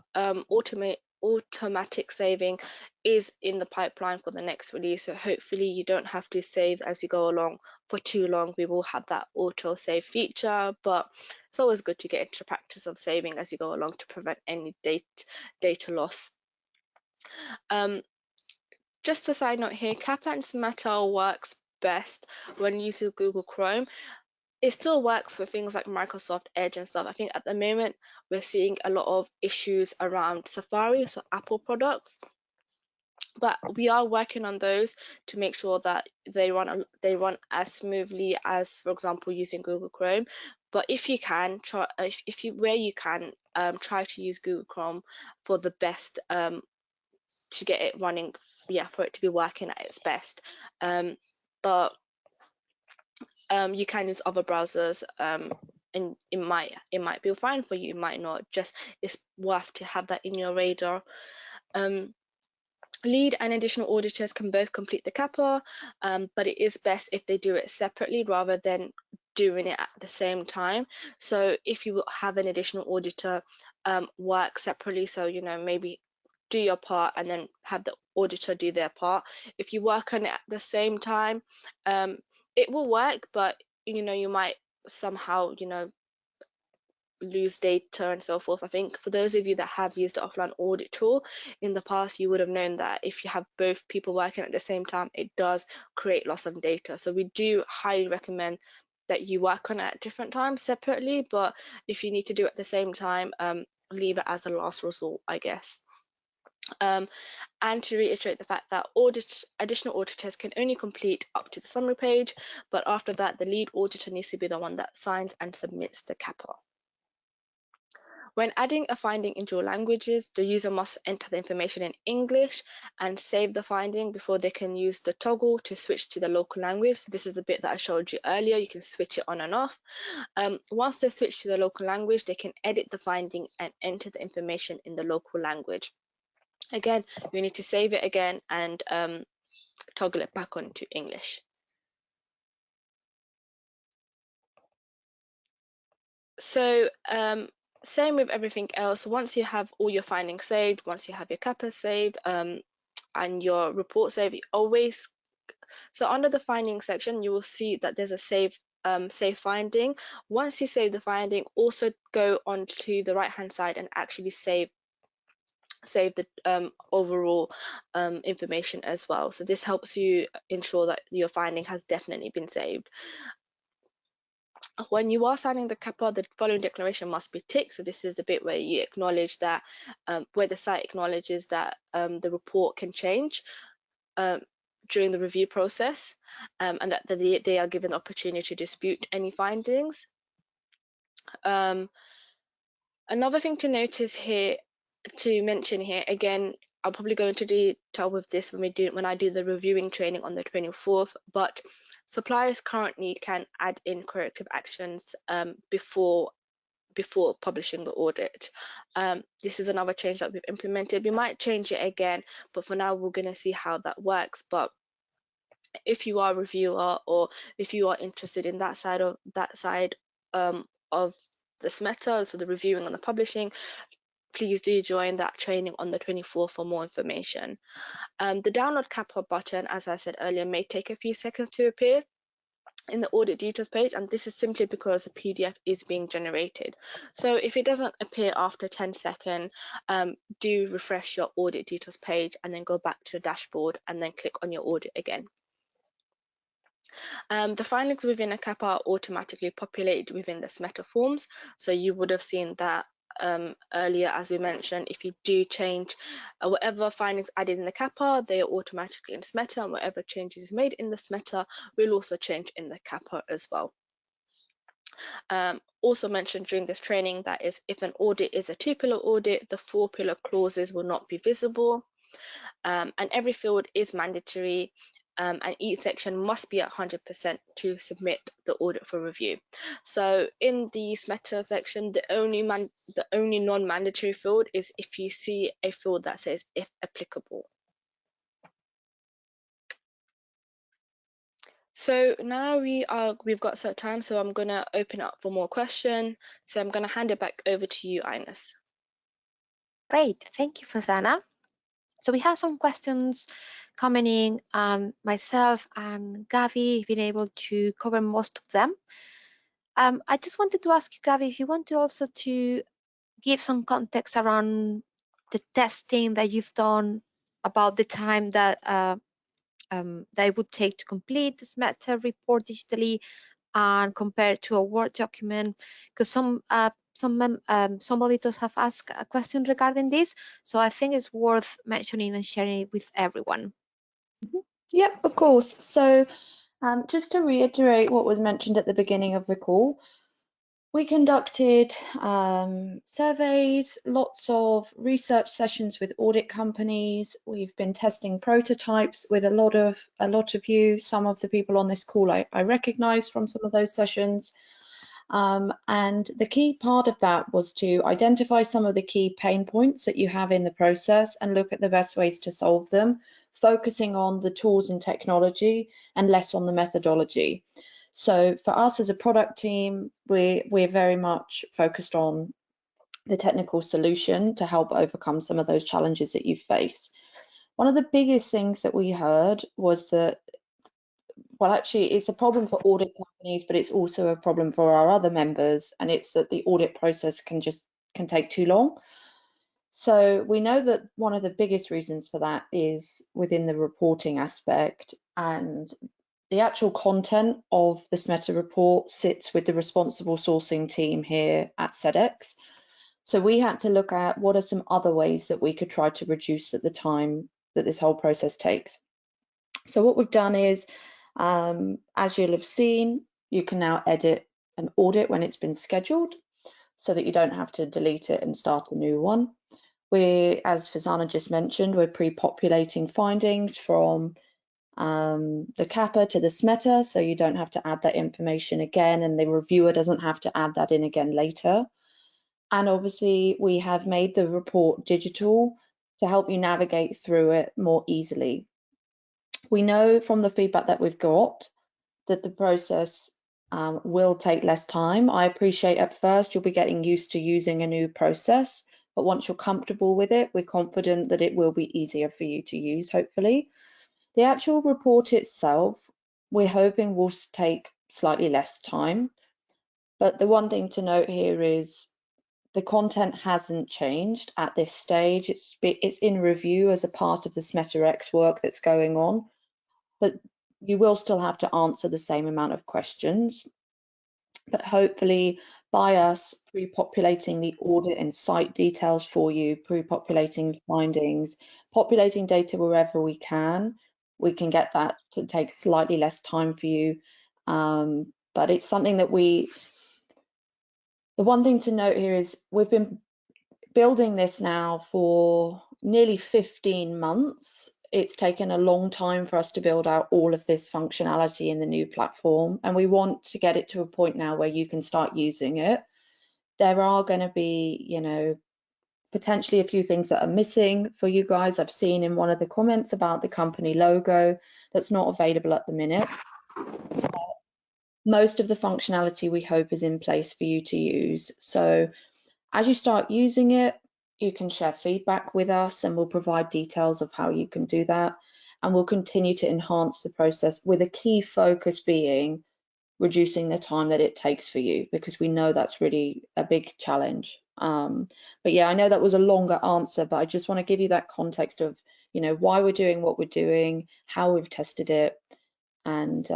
automatic saving is in the pipeline for the next release. So hopefully you don't have to save as you go along for too long. We will have that auto save feature, but it's always good to get into the practice of saving as you go along to prevent any data loss. Just a side note here, CAPA and SMETA works best when using Google Chrome. It still works for things like Microsoft Edge and stuff. I think at the moment we're seeing a lot of issues around Safari, so Apple products, but we are working on those to make sure that they run as smoothly as, for example, using Google Chrome. But if you can try, where you can, try to use Google Chrome for the best, to get it running, for it to be working at its best. But you can use other browsers, and it might be fine for you, it might not. Just it's worth to have that in your radar. Lead and additional auditors can both complete the CAPA, but it is best if they do it separately rather than doing it at the same time. So if you have an additional auditor, work separately, so maybe do your part and then have the auditor do their part. If you work on it at the same time, it will work, but you might somehow lose data and so forth. I think for those of you that have used the offline audit tool in the past, you would have known that if you have both people working at the same time, it does create loss of data. So we do highly recommend that you work on it at different times separately, but if you need to do it at the same time, leave it as a last resort, I guess. And to reiterate the fact that additional auditors can only complete up to the summary page, but after that the lead auditor needs to be the one that signs and submits the CAPA. When adding a finding in dual languages, the user must enter the information in English and save the finding before they can use the toggle to switch to the local language. So this is the bit that I showed you earlier. You can switch it on and off. Once they switch to the local language, they can edit the finding and enter the information in the local language. Again, you need to save it again and toggle it back onto English. So same with everything else. Once you have all your findings saved, once you have your CAPA saved, and your report saved, so under the findings section, you will see that there's a save save finding. Once you save the finding, also go on to the right hand side and actually save the overall information as well. So this helps you ensure that your finding has definitely been saved. When you are signing the CAPA, the following declaration must be ticked. So this is the bit where you acknowledge that, where the site acknowledges that the report can change during the review process, and that they are given the opportunity to dispute any findings. Another thing to notice here, to mention here, again, I'll probably go into detail with this when I do the reviewing training on the 24th, but suppliers currently can add in corrective actions before publishing the audit. This is another change that we've implemented. We might change it again, but for now we're going to see how that works. But if you are a reviewer, or if you are interested in that side of the SMETA, so the reviewing and the publishing, please do join that training on the 24th for more information. The download CAPA button, as I said earlier, may take a few seconds to appear in the audit details page, and this is simply because the PDF is being generated. So if it doesn't appear after 10 seconds, do refresh your audit details page and then go back to the dashboard and then click on your audit again. The findings within a CAPA are automatically populated within the SMETA forms. So you would have seen that earlier, as we mentioned, if you do change whatever findings added in the CAPA, they are automatically in SMETA, and whatever changes is made in the SMETA will also change in the CAPA as well. Also mentioned during this training that is, if an audit is a 2-pillar audit, the 4-pillar clauses will not be visible, and every field is mandatory, and each section must be at 100% to submit the audit for review. So in the SMETA section, the only non-mandatory field is if you see a field that says if applicable. So now we've got some time, so I'm gonna open up for more questions. So I'm gonna hand it back over to you, Ines. Great, thank you, Fazana. So we have some questions coming in, and myself and Gavi have been able to cover most of them. I just wanted to ask you, Gavi, if you want to also to give some context around the testing that you've done, about the time that it would take to complete this meta report digitally and compared to a Word document, because some auditors have asked a question regarding this, so I think it's worth mentioning and sharing it with everyone. Yep, of course. So just to reiterate what was mentioned at the beginning of the call, we conducted surveys, lots of research sessions with audit companies. We've been testing prototypes with a lot of you. Some of the people on this call I recognise from some of those sessions. And the key part of that was to identify some of the key pain points that you have in the process and look at the best ways to solve them, focusing on the tools and technology and less on the methodology. So for us as a product team, we're very much focused on the technical solution to help overcome some of those challenges that you face. One of the biggest things that we heard was that, well, actually, it's a problem for audit companies, but it's also a problem for our other members, and it's that the audit process can take too long. So we know that one of the biggest reasons for that is within the reporting aspect, and the actual content of this meta report sits with the responsible sourcing team here at Sedex. So we had to look at what are some other ways that we could try to reduce the time that this whole process takes. So what we've done is, as you'll have seen, you can now edit an audit when it's been scheduled so that you don't have to delete it and start a new one. As Fazana just mentioned, we're pre-populating findings from the CAPA to the SMETA, so you don't have to add that information again, and the reviewer doesn't have to add that in again later. And obviously, we have made the report digital to help you navigate through it more easily. We know from the feedback that we've got that the process will take less time. I appreciate at first you'll be getting used to using a new process, but once you're comfortable with it, we're confident that it will be easier for you to use, hopefully. The actual report itself, we're hoping will take slightly less time. But the one thing to note here is the content hasn't changed at this stage. It's in review as a part of the SmetaX work that's going on, but you will still have to answer the same amount of questions. But hopefully by us pre-populating the audit and site details for you, pre-populating findings, populating data wherever we can get that to take slightly less time for you. But it's something that the one thing to note here is we've been building this now for nearly 15 months. It's taken a long time for us to build out all of this functionality in the new platform, and we want to get it to a point now where you can start using it. There are going to be, you know, potentially a few things that are missing for you guys. I've seen in one of the comments about the company logo that's not available at the minute. Most of the functionality we hope is in place for you to use. So as you start using it, you can share feedback with us and we'll provide details of how you can do that. And we'll continue to enhance the process with a key focus being reducing the time that it takes for you, because we know that's really a big challenge. But yeah, I know that was a longer answer, but I just want to give you that context of, you know, why we're doing what we're doing, how we've tested it. And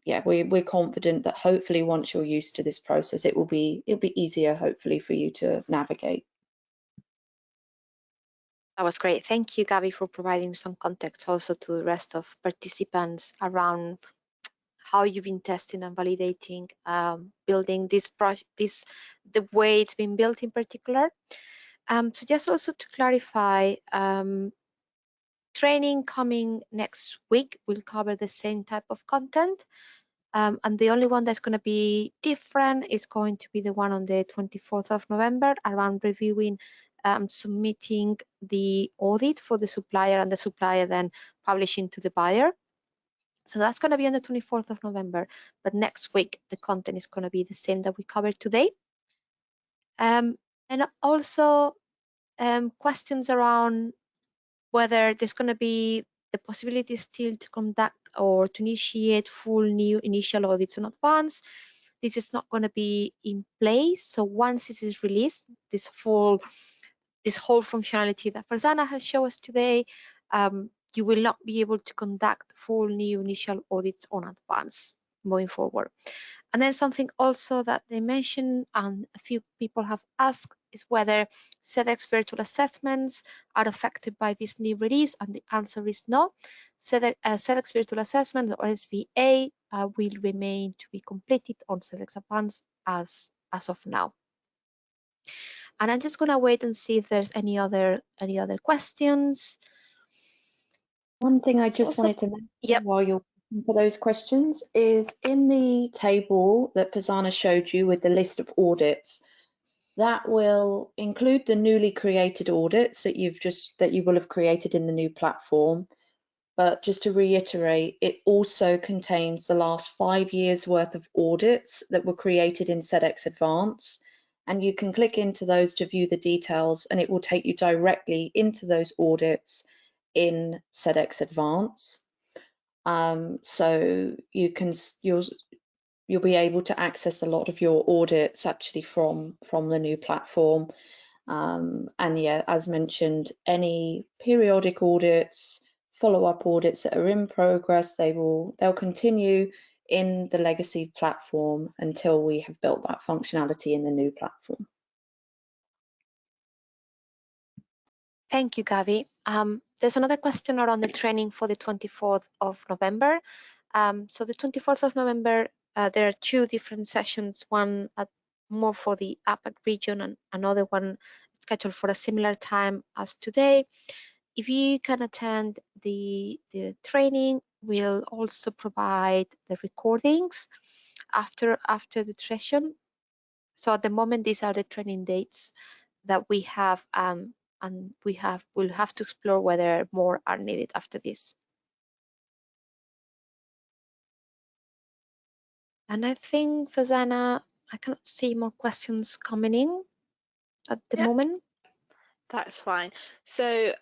yeah, we're confident that hopefully once you're used to this process, it'll be easier, hopefully, for you to navigate. That was great. Thank you, Gabby, for providing some context also to the rest of participants around how you've been testing and validating building this project, the way it's been built in particular. So just also to clarify, training coming next week will cover the same type of content. And the only one that's going to be different is going to be the one on the 24th of November around reviewing, submitting the audit for the supplier and the supplier then publishing to the buyer. So that's going to be on the 24th of November, but next week the content is going to be the same that we covered today. And also questions around whether there's going to be the possibility still to conduct or to initiate full new initial audits in advance. This is not going to be in place. So once this is released, this whole functionality that Farzana has shown us today, you will not be able to conduct full new initial audits on advance moving forward. And then something also that they mentioned and a few people have asked is whether Sedex virtual assessments are affected by this new release, and the answer is no. Sedex virtual assessment or SVA will remain to be completed on Sedex Advanced as of now. And I'm just gonna wait and see if there's any other questions. One thing I just wanted to mention while you're looking for those questions is in the table that Farzana showed you with the list of audits, that will include the newly created audits that you will have created in the new platform. But just to reiterate, it also contains the last 5 years worth of audits that were created in Sedex Advance. And you can click into those to view the details, and it will take you directly into those audits in Sedex Advance. So you'll be able to access a lot of your audits actually from the new platform. And yeah, as mentioned, any periodic audits, follow-up audits that are in progress, they'll continue in the legacy platform until we have built that functionality in the new platform. Thank you, Gavi. There's another question around the training for the 24th of November. So the 24th of November, there are two different sessions, one more for the APAC region and another one scheduled for a similar time as today. If you can attend the training, we'll also provide the recordings after the session. So at the moment, these are the training dates that we have, and we'll have to explore whether more are needed after this. And I think, Farzana, I cannot see more questions coming in at the moment. That's fine. So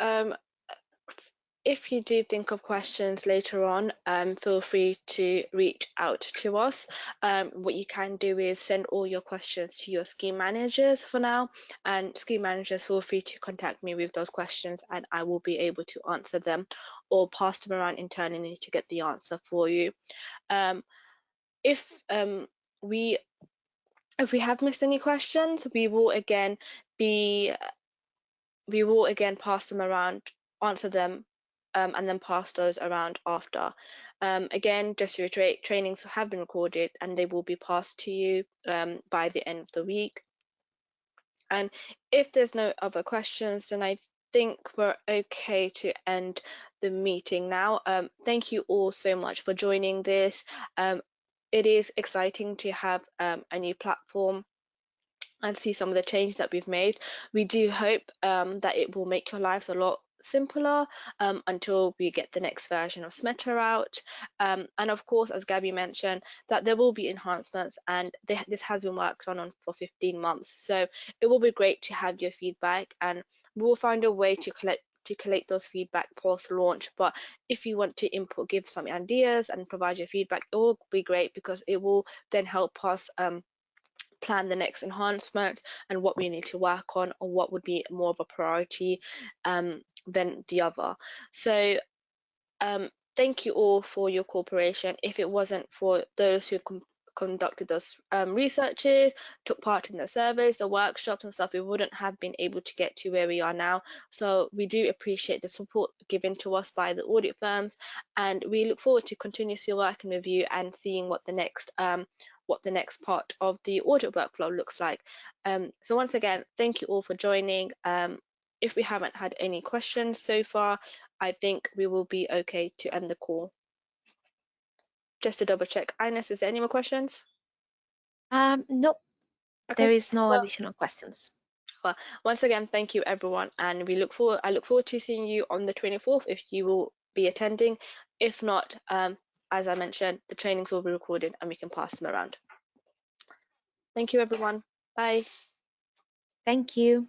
if you do think of questions later on, feel free to reach out to us. What you can do is send all your questions to your scheme managers for now, and scheme managers feel free to contact me with those questions and I will be able to answer them or pass them around internally to get the answer for you. If we have missed any questions, we will again pass them around, answer them, and then pass those around after. Again, just to reiterate, trainings have been recorded and they will be passed to you by the end of the week. And if there's no other questions, then I think we're okay to end the meeting now. Thank you all so much for joining this. It is exciting to have a new platform and see some of the changes that we've made. We do hope that it will make your lives a lot simpler until we get the next version of Smeta out. And of course, as Gabby mentioned, that there will be enhancements, and this has been worked on for 15 months. So it will be great to have your feedback, and we will find a way to collect those feedback post launch. But if you want to give some ideas and provide your feedback, it will be great because it will then help us plan the next enhancement and what we need to work on, or what would be more of a priority than the other. So thank you all for your cooperation. If it wasn't for those who conducted those researches, took part in the surveys, the workshops and stuff, we wouldn't have been able to get to where we are now. So we do appreciate the support given to us by the audit firms, and we look forward to continuously working with you and seeing what the next part of the audit workflow looks like. So once again, thank you all for joining. If we haven't had any questions so far, I think we will be okay to end the call. Just to double check, Ines, is there any more questions? No, Okay. there is no Well, additional questions. well, once again, thank you everyone, and I look forward to seeing you on the 24th if you will be attending. If not, as I mentioned, the trainings will be recorded and we can pass them around. Thank you everyone. Bye. Thank you.